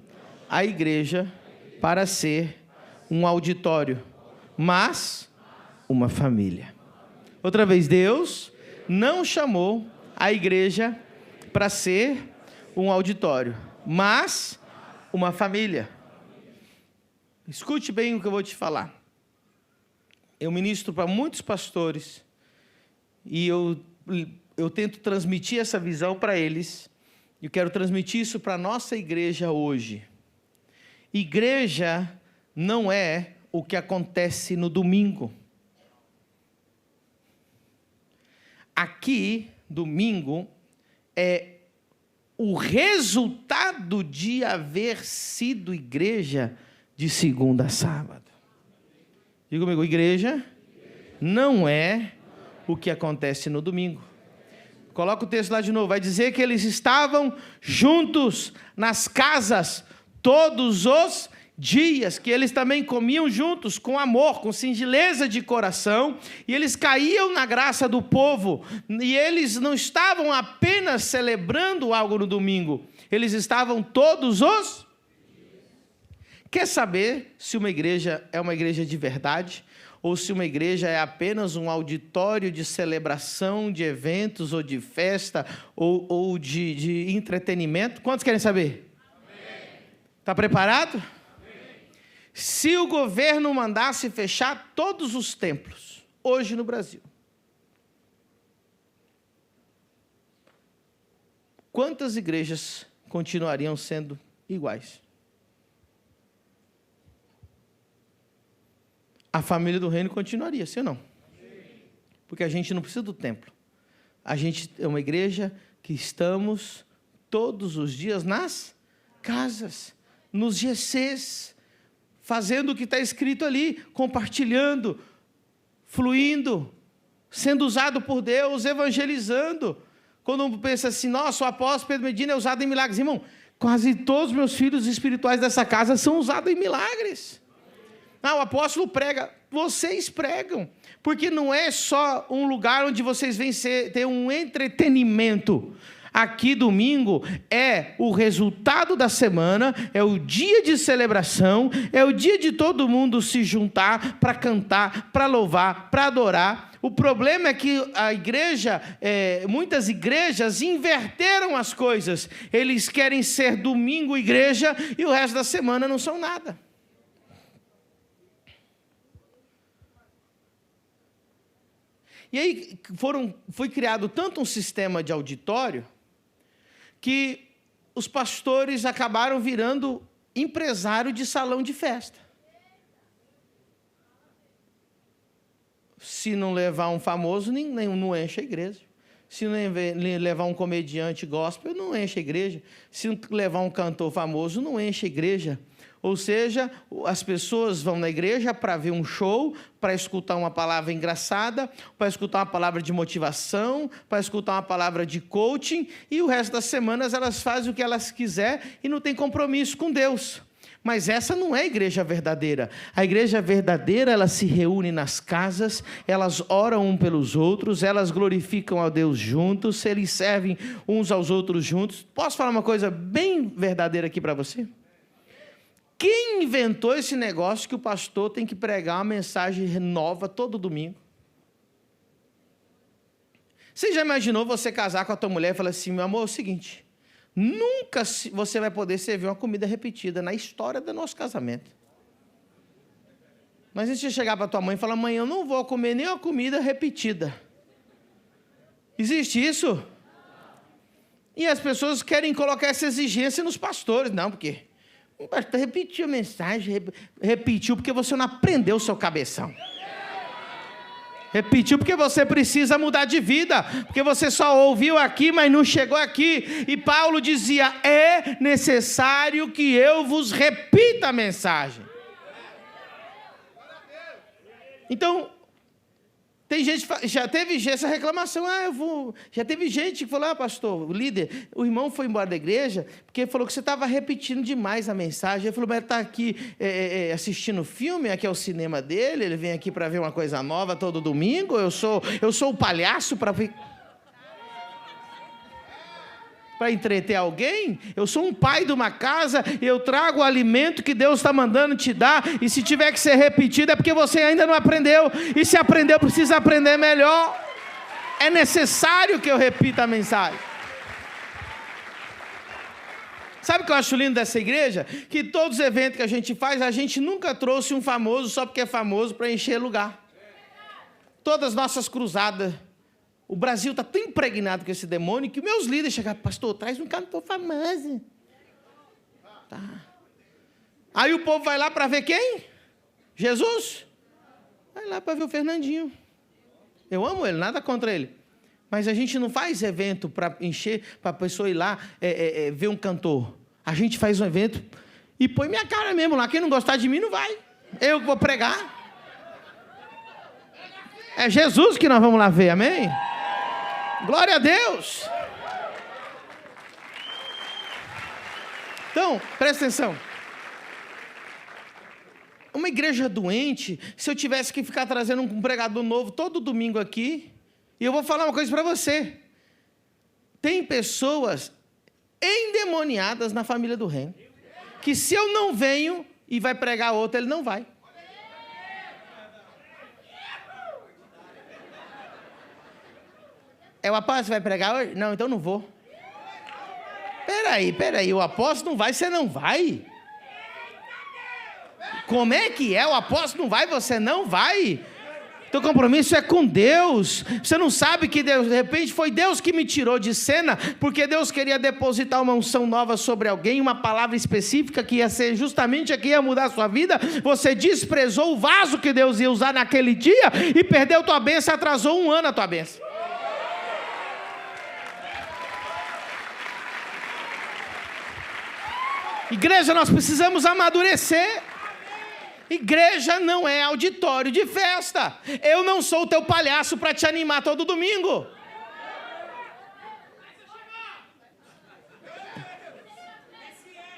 a igreja para ser um auditório, mas uma família. Outra vez, Deus não chamou a igreja para ser um auditório, mas uma família. Escute bem o que eu vou te falar. Eu ministro para muitos pastores e eu tento transmitir essa visão para eles. Eu quero transmitir isso para a nossa igreja hoje. Igreja não é o que acontece no domingo. Aqui, domingo, é o resultado de haver sido igreja de segunda a sábado. Diga comigo, igreja não é o que acontece no domingo. Coloca o texto lá de novo. Vai dizer que eles estavam juntos nas casas todos os dias, que eles também comiam juntos com amor, com singeleza de coração, e eles caíam na graça do povo, e eles não estavam apenas celebrando algo no domingo, eles estavam todos os... Quer saber se uma igreja é uma igreja de verdade, ou se uma igreja é apenas um auditório de celebração, de eventos, ou de festa, ou de entretenimento? Quantos querem saber? Está preparado? Se o governo mandasse fechar todos os templos, hoje no Brasil, quantas igrejas continuariam sendo iguais? A família do reino continuaria, sim ou não? Porque a gente não precisa do templo. A gente é uma igreja que estamos todos os dias nas casas, nos GCs, fazendo o que está escrito ali, compartilhando, fluindo, sendo usado por Deus, evangelizando. Quando pensa assim, nossa, o apóstolo Pedro Medina é usado em milagres. Irmão, quase todos os meus filhos espirituais dessa casa são usados em milagres. O apóstolo prega, vocês pregam, porque não é só um lugar onde vocês vêm ter um entretenimento. Aqui domingo é o resultado da semana, é o dia de celebração, é o dia de todo mundo se juntar para cantar, para louvar, para adorar. O problema é que a igreja, muitas igrejas inverteram as coisas. Eles querem ser domingo igreja e o resto da semana não são nada. E aí foi criado tanto um sistema de auditório que os pastores acabaram virando empresário de salão de festa. Se não levar um famoso, não enche a igreja. Se não levar um comediante gospel, não enche a igreja. Se não levar um cantor famoso, não enche a igreja. Ou seja, as pessoas vão na igreja para ver um show, para escutar uma palavra engraçada, para escutar uma palavra de motivação, para escutar uma palavra de coaching, e o resto das semanas elas fazem o que elas quiserem e não tem compromisso com Deus. Mas essa não é a igreja verdadeira. A igreja verdadeira, ela se reúne nas casas, elas oram uns pelos outros, elas glorificam a Deus juntos, eles servem uns aos outros juntos. Posso falar uma coisa bem verdadeira aqui para você? Quem inventou esse negócio que o pastor tem que pregar uma mensagem nova todo domingo? Você já imaginou você casar com a tua mulher e falar assim, meu amor, é o seguinte, nunca você vai poder servir uma comida repetida na história do nosso casamento. Mas se você chegar para tua mãe e falar, mãe, eu não vou comer nenhuma comida repetida. Existe isso? E as pessoas querem colocar essa exigência nos pastores. Não, porque o pastor repetiu a mensagem, repetiu porque você não aprendeu o seu cabeção. Repetiu porque você precisa mudar de vida, porque você só ouviu aqui, mas não chegou aqui. E Paulo dizia, é necessário que eu vos repita a mensagem. Então, tem gente, já teve essa reclamação, já teve gente que falou, pastor, o líder, o irmão foi embora da igreja, porque ele falou que você estava repetindo demais a mensagem. Ele falou, mas ele está aqui assistindo filme, aqui é o cinema dele, ele vem aqui para ver uma coisa nova todo domingo, eu sou o palhaço para entreter alguém? Eu sou um pai de uma casa, eu trago o alimento que Deus está mandando te dar, e se tiver que ser repetido é porque você ainda não aprendeu, e se aprendeu, precisa aprender melhor. É necessário que eu repita a mensagem. Sabe o que eu acho lindo dessa igreja? Que todos os eventos que a gente faz, a gente nunca trouxe um famoso só porque é famoso para encher lugar. Todas as nossas cruzadas, o Brasil está tão impregnado com esse demônio que meus líderes chegaram, pastor, traz um cantor famoso. Tá. Aí o povo vai lá para ver quem? Jesus? Vai lá para ver o Fernandinho. Eu amo ele, nada contra ele. Mas a gente não faz evento para encher, para a pessoa ir lá ver um cantor. A gente faz um evento e põe minha cara mesmo lá. Quem não gostar de mim não vai. Eu que vou pregar. É Jesus que nós vamos lá ver, amém? Glória a Deus! Então, presta atenção. Uma igreja doente, se eu tivesse que ficar trazendo um pregador novo todo domingo aqui, e eu vou falar uma coisa para você. Tem pessoas endemoniadas na família do reino, que se eu não venho e vai pregar outro, ele não vai. É o apóstolo que vai pregar hoje? Não, então não vou. Peraí, o apóstolo não vai, você não vai? Como é que é? O apóstolo não vai, você não vai? Teu compromisso é com Deus. Você não sabe que Deus, de repente foi Deus que me tirou de cena, porque Deus queria depositar uma unção nova sobre alguém, uma palavra específica que ia ser justamente a que ia mudar a sua vida. Você desprezou o vaso que Deus ia usar naquele dia e perdeu tua bênção, atrasou 1 ano a tua bênção. Igreja, nós precisamos amadurecer. Igreja não é auditório de festa. Eu não sou o teu palhaço para te animar todo domingo.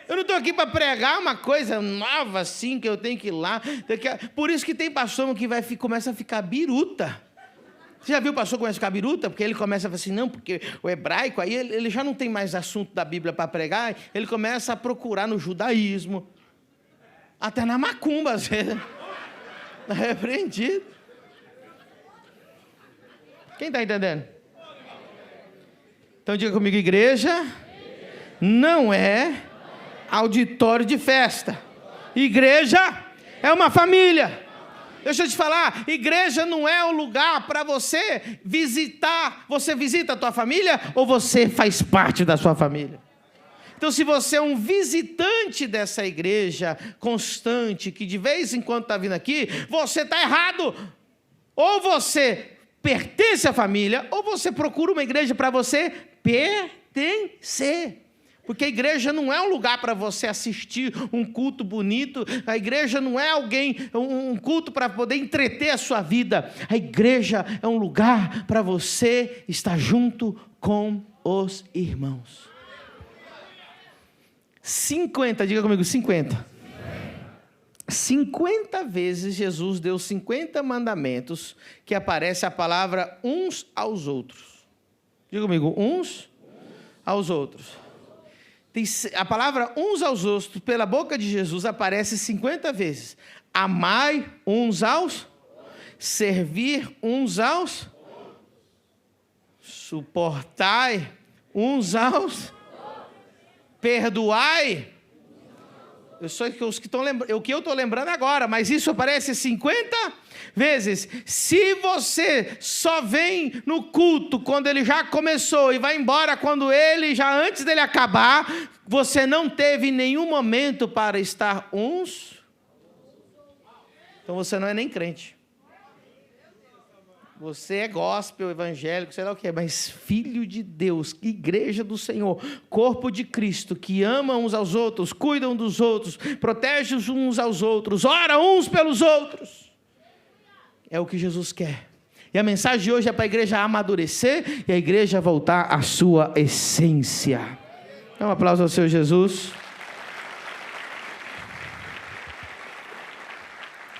Eu não estou aqui para pregar uma coisa nova assim, que eu tenho que ir lá. Por isso que tem pastor que começa a ficar biruta. Você já viu o pastor começa a ficar biruta? Porque ele começa a falar assim, não, porque o hebraico, aí ele já não tem mais assunto da Bíblia para pregar, ele começa a procurar no judaísmo, até na macumba, às vezes. É repreendido. Quem está entendendo? Então diga comigo, igreja não é auditório de festa. Igreja é uma família. Deixa eu te falar, igreja não é um lugar para você visitar. Você visita a tua família ou você faz parte da sua família? Então, se você é um visitante dessa igreja constante, que de vez em quando está vindo aqui, você está errado. Ou você pertence à família, ou você procura uma igreja para você pertencer. Porque a igreja não é um lugar para você assistir um culto bonito. A igreja não é um culto para poder entreter a sua vida. A igreja é um lugar para você estar junto com os irmãos. 50, diga comigo, 50. 50 vezes Jesus deu 50 mandamentos que aparece a palavra uns aos outros. Diga comigo, uns aos outros. A palavra uns aos outros, pela boca de Jesus, aparece 50 vezes. Amai uns aos, servir uns aos, suportai uns aos, perdoai. Eu sou os que estão lembrando, o que eu estou lembrando agora, mas isso aparece 50 vezes. Se você só vem no culto quando ele já começou e vai embora quando ele já antes dele acabar, você não teve nenhum momento para estar uns. Então você não é nem crente. Você é gospel, evangélico, sei lá o que é, mas filho de Deus, igreja do Senhor, corpo de Cristo, que ama uns aos outros, cuidam dos outros, protege uns aos outros, ora uns pelos outros. É o que Jesus quer. E a mensagem de hoje é para a igreja amadurecer e a igreja voltar à sua essência. Dá um aplauso ao Senhor Jesus.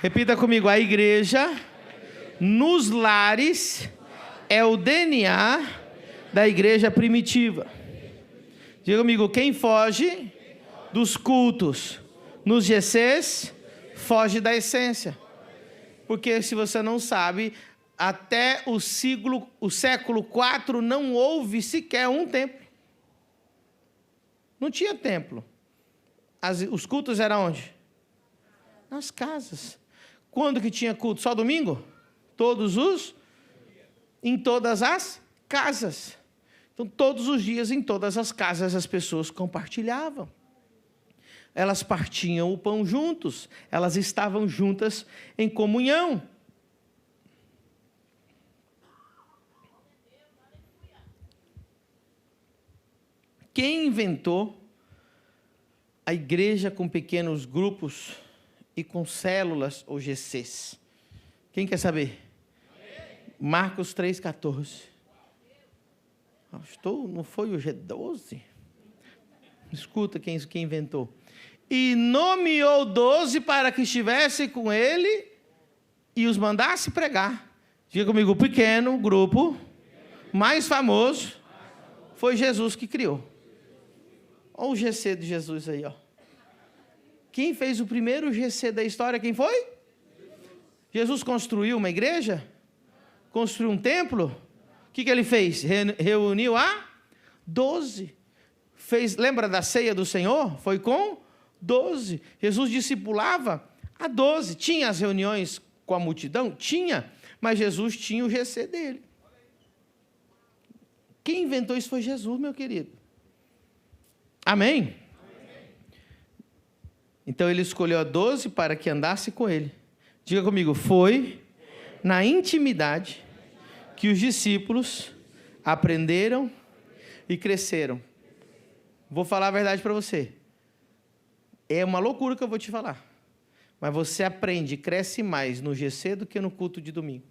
Repita comigo, a igreja nos lares é o DNA da igreja primitiva. Diga comigo, quem foge dos cultos nos GCs, foge da essência. Porque se você não sabe, até o século IV não houve sequer um templo. Não tinha templo. Os cultos eram onde? Nas casas. Quando que tinha culto? Só domingo? Em todas as casas. Então, todos os dias, em todas as casas, as pessoas compartilhavam. Elas partiam o pão juntos. Elas estavam juntas em comunhão. Quem inventou a igreja com pequenos grupos e com células ou GCs? Quem quer saber? Marcos 3,14. Não foi o G12? Escuta quem inventou. E nomeou 12 para que estivesse com ele e os mandasse pregar. Diga comigo, o pequeno grupo mais famoso foi Jesus que criou. Olha o GC de Jesus aí, ó. Quem fez o primeiro GC da história, quem foi? Jesus construiu uma igreja? Construiu um templo? O que ele fez? Reuniu a 12. Lembra da ceia do Senhor? Foi com 12. Jesus discipulava a 12. Tinha as reuniões com a multidão? Tinha. Mas Jesus tinha o GC dele. Quem inventou isso foi Jesus, meu querido. Amém? Então ele escolheu a 12 para que andasse com ele. Diga comigo, foi na intimidade que os discípulos aprenderam e cresceram. Vou falar a verdade para você. É uma loucura que eu vou te falar. Mas você aprende e cresce mais no GC do que no culto de domingo.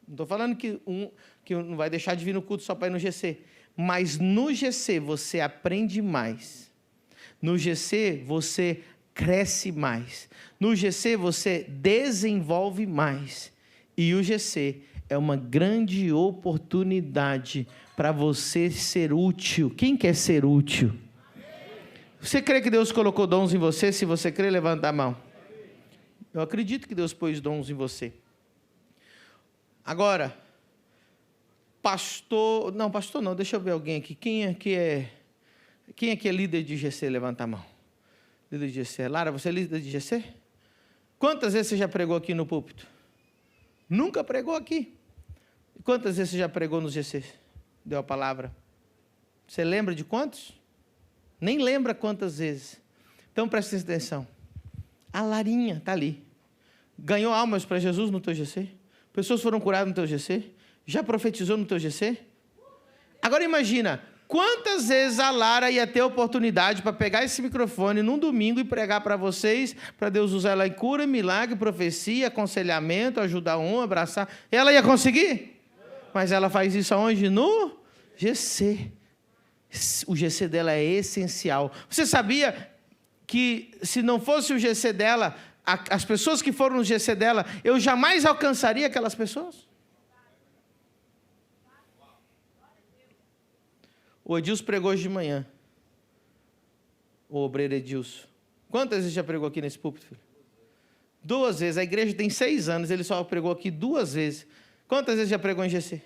Não estou falando que não vai deixar de vir no culto só para ir no GC. Mas no GC você aprende mais. No GC você cresce mais. No GC você desenvolve mais. E o GC é uma grande oportunidade para você ser útil. Quem quer ser útil? Você crê que Deus colocou dons em você? Se você crê, levanta a mão. Eu acredito que Deus pôs dons em você. Agora, pastor não, deixa eu ver alguém aqui. Quem aqui é líder de GC? Levanta a mão. Líder de GC. Lara, você é líder de GC? Quantas vezes você já pregou aqui no púlpito? Nunca pregou aqui. Quantas vezes você já pregou no GC? Deu a palavra. Você lembra de quantos? Nem lembra quantas vezes. Então presta atenção. A Larinha está ali. Ganhou almas para Jesus no teu GC? Pessoas foram curadas no teu GC? Já profetizou no teu GC? Agora imagina, quantas vezes a Lara ia ter oportunidade para pegar esse microfone num domingo e pregar para vocês, para Deus usar ela em cura, milagre, profecia, aconselhamento, ajudar um, abraçar. Ela ia conseguir? Mas ela faz isso aonde? No GC. O GC dela é essencial. Você sabia que se não fosse o GC dela, as pessoas que foram no GC dela, eu jamais alcançaria aquelas pessoas? O Edilson pregou hoje de manhã. O obreiro Edilson. Quantas vezes já pregou aqui nesse púlpito, filho? 2 vezes. A igreja tem 6 anos, ele só pregou aqui 2 vezes. Quantas vezes já pregou em GC?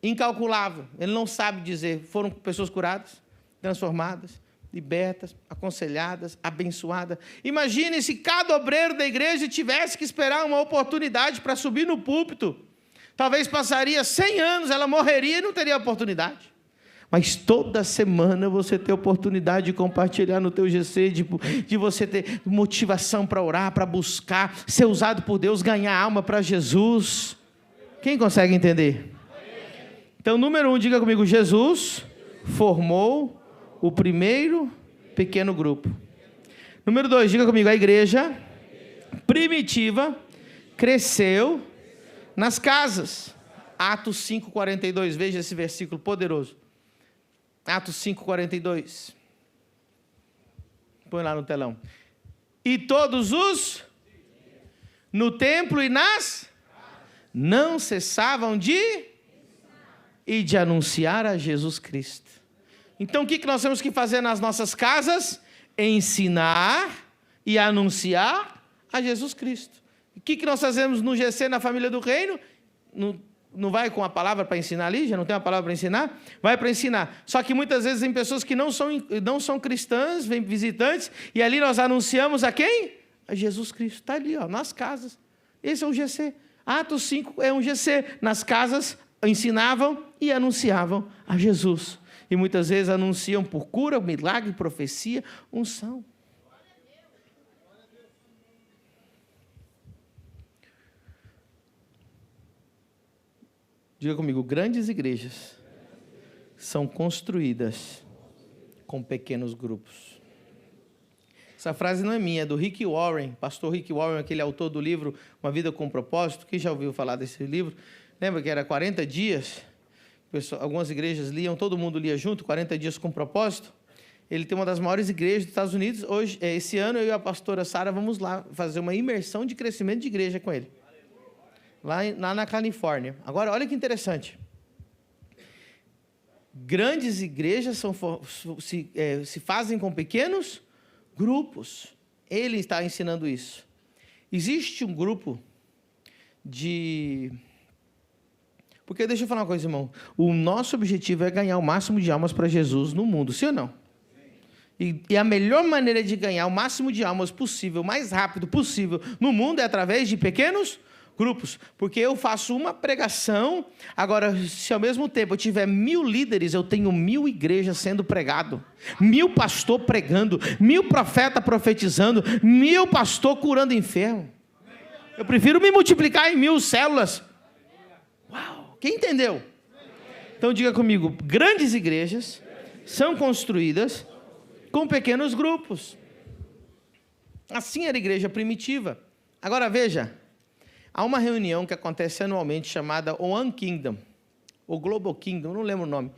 Incalculável. Ele não sabe dizer. Foram pessoas curadas, transformadas, libertas, aconselhadas, abençoadas. Imagine se cada obreiro da igreja tivesse que esperar uma oportunidade para subir no púlpito. Talvez passaria 100 anos, ela morreria e não teria oportunidade. Mas toda semana você tem oportunidade de compartilhar no teu GC, de você ter motivação para orar, para buscar, ser usado por Deus, ganhar alma para Jesus. Quem consegue entender? Então, número 1, diga comigo, Jesus formou o primeiro pequeno grupo. Número 2, diga comigo, a igreja primitiva cresceu nas casas. Atos 5:42, veja esse versículo poderoso. Atos 5:42. Põe lá no telão. E todos os no templo e nas não cessavam de anunciar a Jesus Cristo. Então o que nós temos que fazer nas nossas casas? Ensinar e anunciar a Jesus Cristo. O que nós fazemos no GC, na família do reino? Não vai com a palavra para ensinar ali? Já não tem uma palavra para ensinar? Vai para ensinar. Só que muitas vezes tem pessoas que não são cristãs, vêm visitantes, e ali nós anunciamos a quem? A Jesus Cristo. Está ali, ó, nas casas. Esse é o GC. Atos 5 é um GC. Nas casas ensinavam e anunciavam a Jesus. E muitas vezes anunciam por cura, milagre, profecia, unção. Diga comigo, grandes igrejas são construídas com pequenos grupos. Essa frase não é minha, é do Rick Warren, pastor Rick Warren, aquele autor do livro Uma Vida com Propósito. Quem já ouviu falar desse livro? Lembra que era 40 dias? Algumas igrejas liam, todo mundo lia junto, 40 dias com propósito. Ele tem uma das maiores igrejas dos Estados Unidos. Hoje, esse ano, eu e a pastora Sara vamos lá fazer uma imersão de crescimento de igreja com ele. Lá na Califórnia. Agora, olha que interessante. Grandes igrejas se fazem com pequenos grupos. Ele está ensinando isso. Existe um grupo Porque deixa eu falar uma coisa, irmão. O nosso objetivo é ganhar o máximo de almas para Jesus no mundo, sim ou não? E a melhor maneira de ganhar o máximo de almas possível, o mais rápido possível no mundo é através de pequenos grupos, porque eu faço uma pregação, agora, se ao mesmo tempo eu tiver 1000 líderes, eu tenho 1000 igrejas sendo pregado, 1000 pastor pregando, 1000 profeta profetizando, 1000 pastor curando enfermo. Eu prefiro me multiplicar em 1000 células. Uau! Quem entendeu? Então diga comigo, grandes igrejas são construídas com pequenos grupos. Assim era a igreja primitiva. Agora veja, há uma reunião que acontece anualmente chamada One Kingdom, ou Global Kingdom, não lembro o nome.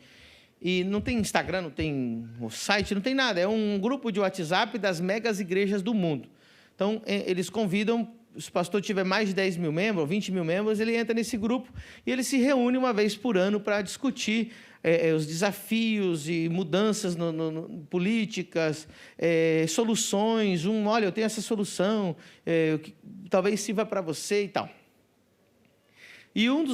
E não tem Instagram, não tem o site, não tem nada. É um grupo de WhatsApp das megas igrejas do mundo. Então, eles convidam, se o pastor tiver mais de 10 mil membros, 20 mil membros, ele entra nesse grupo e ele se reúne uma vez por ano para discutir os desafios e mudanças políticas, soluções. Olha, eu tenho essa solução, talvez sirva para você e tal. E eu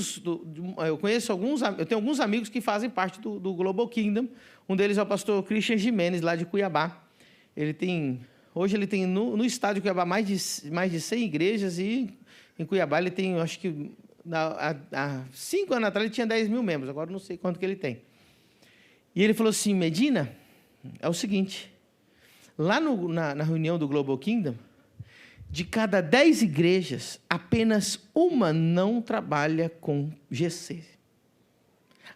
tenho alguns amigos que fazem parte do Global Kingdom. Um deles é o pastor Christian Jimenez, lá de Cuiabá. Hoje ele tem no estado de Cuiabá mais de 100 igrejas, e em Cuiabá ele tem, acho que há 5 anos atrás ele tinha 10 mil membros, agora não sei quanto que ele tem. E ele falou assim: Medina, é o seguinte, lá na reunião do Global Kingdom, de cada 10 igrejas, apenas uma não trabalha com GC.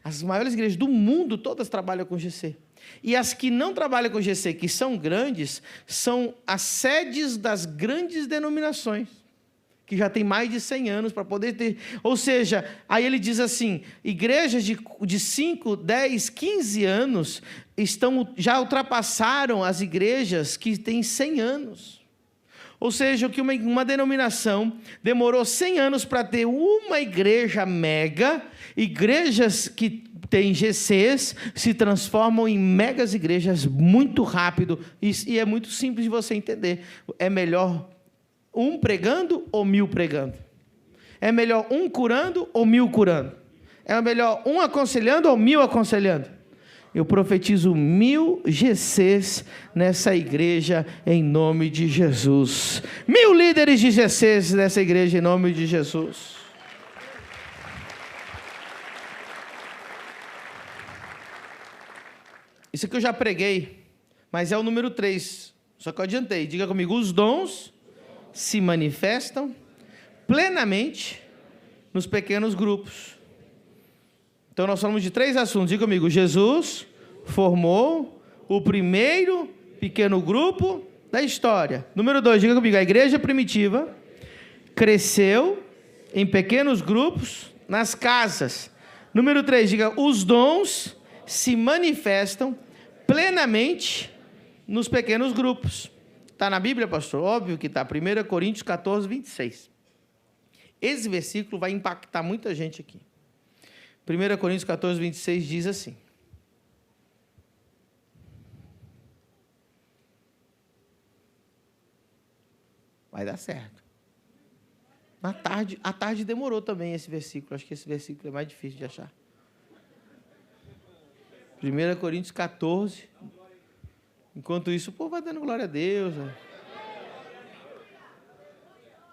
As maiores igrejas do mundo, todas trabalham com GC. E as que não trabalham com GC, que são grandes, são as sedes das grandes denominações, que já tem mais de 100 anos para poder ter. Ou seja, aí ele diz assim, igrejas de 5, 10, 15 anos já ultrapassaram as igrejas que têm 100 anos. Ou seja, que uma denominação demorou 100 anos para ter uma igreja mega, igrejas que têm GCs se transformam em megas igrejas muito rápido, e é muito simples de você entender. É melhor um pregando ou 1000 pregando? É melhor um curando ou 1000 curando? É melhor um aconselhando ou 1000 aconselhando? Eu profetizo 1000 GCs nessa igreja, em nome de Jesus. 1000 líderes de GCs nessa igreja, em nome de Jesus. Isso aqui eu já preguei, mas é o número 3. Só que eu adiantei. Diga comigo: os dons se manifestam plenamente nos pequenos grupos. Então, nós falamos de 3 assuntos. Diga comigo: Jesus formou o primeiro pequeno grupo da história. Número 2, diga comigo: a igreja primitiva cresceu em pequenos grupos nas casas. Número 3, diga: os dons se manifestam plenamente nos pequenos grupos. Está na Bíblia, pastor? Óbvio que está. 1 Coríntios 14, 26. Esse versículo vai impactar muita gente aqui. 1 Coríntios 14, 26 diz assim: vai dar certo. À tarde demorou também esse versículo. Acho que esse versículo é mais difícil de achar. 1 Coríntios 14. Enquanto isso, o povo vai dando glória a Deus.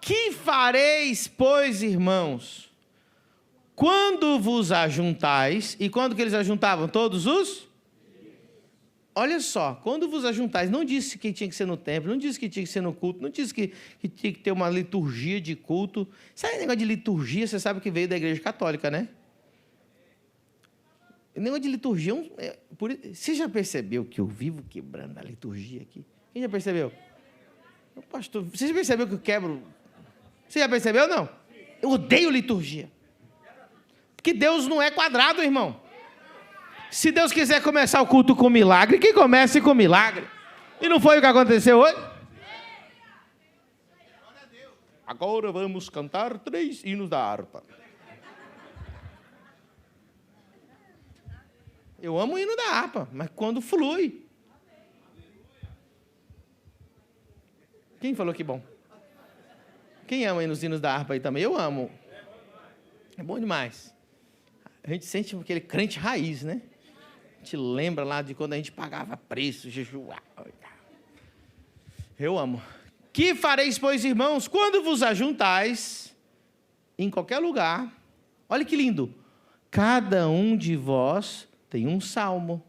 Que fareis, pois, irmãos, quando vos ajuntais? E quando que eles ajuntavam? Todos os? Olha só, quando vos ajuntais, não disse que tinha que ser no templo, não disse que tinha que ser no culto, não disse que tinha que ter uma liturgia de culto. Sabe o negócio de liturgia? Você sabe que veio da Igreja Católica, né? O negócio de liturgia, você já percebeu que eu vivo quebrando a liturgia aqui? Quem já percebeu? Pastor, você já percebeu que eu quebro? Você já percebeu ou não? Eu odeio liturgia. Porque Deus não é quadrado, irmão. Se Deus quiser começar o culto com milagre, que comece com milagre. E não foi o que aconteceu hoje? Agora vamos cantar 3 hinos da harpa. Eu amo o hino da harpa, mas quando flui. Quem falou que bom? Quem ama os hinos da harpa aí também? Eu amo. É bom demais. A gente sente aquele crente raiz, né? A gente lembra lá de quando a gente pagava preço, jejuava. Eu amo. Que fareis, pois, irmãos, quando vos ajuntais, em qualquer lugar, olha que lindo, cada um de vós tem um salmo,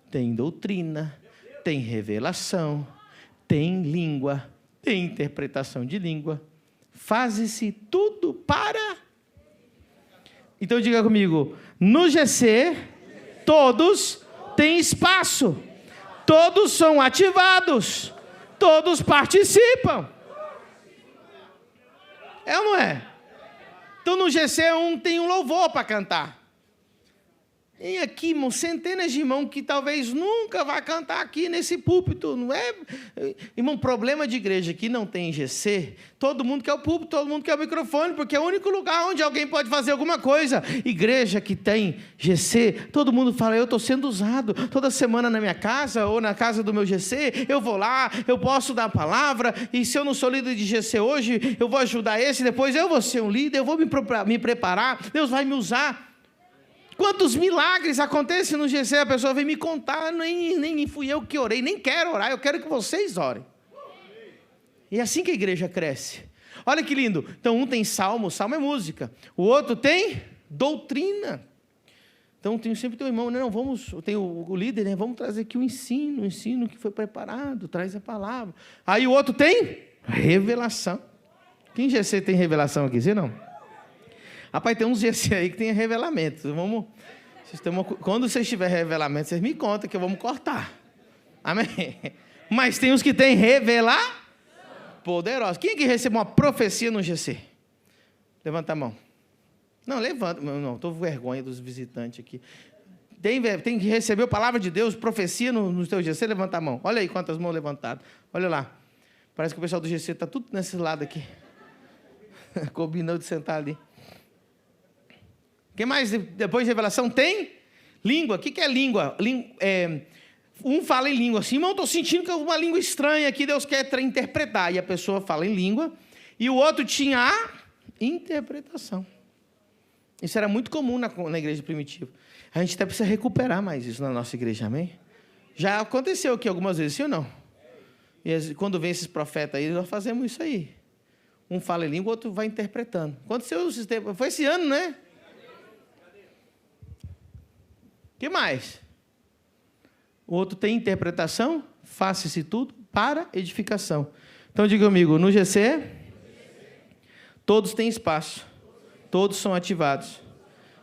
tem doutrina, tem revelação, tem língua, tem interpretação de língua. Faze-se tudo para... Então diga comigo, no GC, todos têm espaço, todos são ativados, todos participam. É ou não é? Então no GC tem um louvor para cantar. Tem aqui, irmão, centenas de irmãos que talvez nunca vá cantar aqui nesse púlpito, não é? Irmão, problema de igreja que não tem GC, todo mundo quer o púlpito, todo mundo quer o microfone, porque é o único lugar onde alguém pode fazer alguma coisa. Igreja que tem GC, todo mundo fala, eu estou sendo usado, toda semana na minha casa ou na casa do meu GC, eu vou lá, eu posso dar a palavra, e se eu não sou líder de GC hoje, eu vou ajudar esse, depois eu vou ser um líder, eu vou me preparar, Deus vai me usar. Quantos milagres acontecem no GC, a pessoa vem me contar, nem fui eu que orei, nem quero orar, eu quero que vocês orem. E é assim que a igreja cresce. Olha que lindo. Então, um tem salmo é música. O outro tem doutrina. Então, sempre tem um irmão, tem o líder, né? Vamos trazer aqui o ensino que foi preparado, traz a palavra. Aí o outro tem revelação. Quem GC tem revelação aqui? Você não? Rapaz, tem uns GC aí que tem revelamento. Quando vocês tiverem revelamento, vocês me contam que vamos cortar. Amém? Mas tem uns que tem revelar poderosa. Quem é que recebeu uma profecia no GC? Levanta a mão. Não, levanta. Não, estou com vergonha dos visitantes aqui. Tem que receber a palavra de Deus, profecia no teu GC? Levanta a mão. Olha aí quantas mãos levantadas. Olha lá. Parece que o pessoal do GC está tudo nesse lado aqui. Combinou de sentar ali. O que mais depois de revelação tem? Língua. O que é língua? Um fala em língua assim, irmão, estou sentindo que é uma língua estranha que Deus quer interpretar. E a pessoa fala em língua. E o outro tinha a interpretação. Isso era muito comum na igreja primitiva. A gente até precisa recuperar mais isso na nossa igreja, amém? Já aconteceu aqui algumas vezes, sim ou não? E quando vem esses profetas aí, nós fazemos isso aí. Um fala em língua, o outro vai interpretando. Aconteceu esse tempo, foi esse ano, né? O que mais? O outro tem interpretação, faça-se tudo para edificação. Então, diga comigo, no GC, todos têm espaço, todos são ativados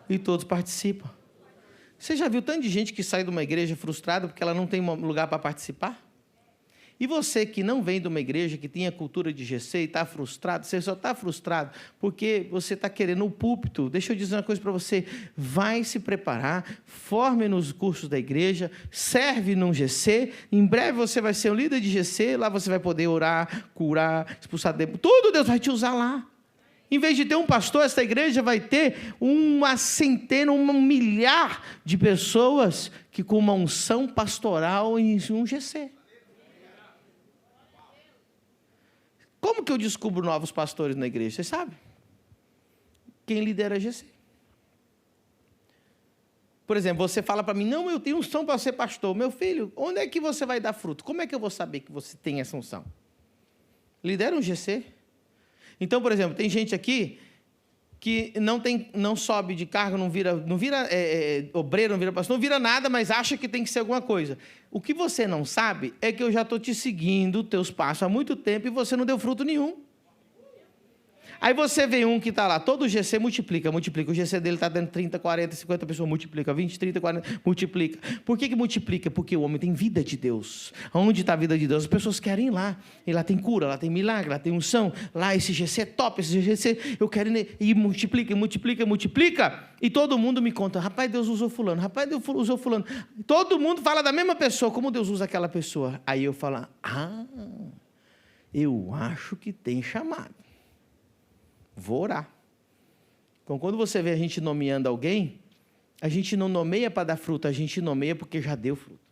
e todos participam. Você já viu tanto de gente que sai de uma igreja frustrada porque ela não tem um lugar para participar? E você que não vem de uma igreja que tem a cultura de GC e está frustrado, você só está frustrado porque você está querendo o púlpito. Deixa eu dizer uma coisa para você, vai se preparar, forme nos cursos da igreja, serve num GC, em breve você vai ser um líder de GC, lá você vai poder orar, curar, expulsar demônio, tudo Deus vai te usar lá. Em vez de ter um pastor, essa igreja vai ter uma centena, um milhar de pessoas que com uma unção pastoral em um GC. Como que eu descubro novos pastores na igreja? Você sabe? Quem lidera a GC. Por exemplo, você fala para mim, não, eu tenho unção para ser pastor. Meu filho, onde é que você vai dar fruto? Como é que eu vou saber que você tem essa unção? Lidera um GC. Então, por exemplo, tem gente aqui que não sobe de cargo, não vira obreiro, não vira pastor, não vira nada, mas acha que tem que ser alguma coisa. O que você não sabe é que eu já estou te seguindo, teus passos há muito tempo, e você não deu fruto nenhum. Aí você vê um que está lá, todo o GC multiplica. O GC dele está dando 30, 40, 50 pessoas, multiplica, 20, 30, 40, multiplica. Por que multiplica? Porque o homem tem vida de Deus. Onde está a vida de Deus? As pessoas querem ir lá. E lá tem cura, lá tem milagre, lá tem unção. Lá esse GC é top, esse GC eu quero ir. E multiplica. E todo mundo me conta, rapaz, Deus usou fulano, rapaz, Deus usou fulano. Todo mundo fala da mesma pessoa, como Deus usa aquela pessoa. Aí eu falo, eu acho que tem chamado. Vou orar. Então, quando você vê a gente nomeando alguém, a gente não nomeia para dar fruto, a gente nomeia porque já deu fruto.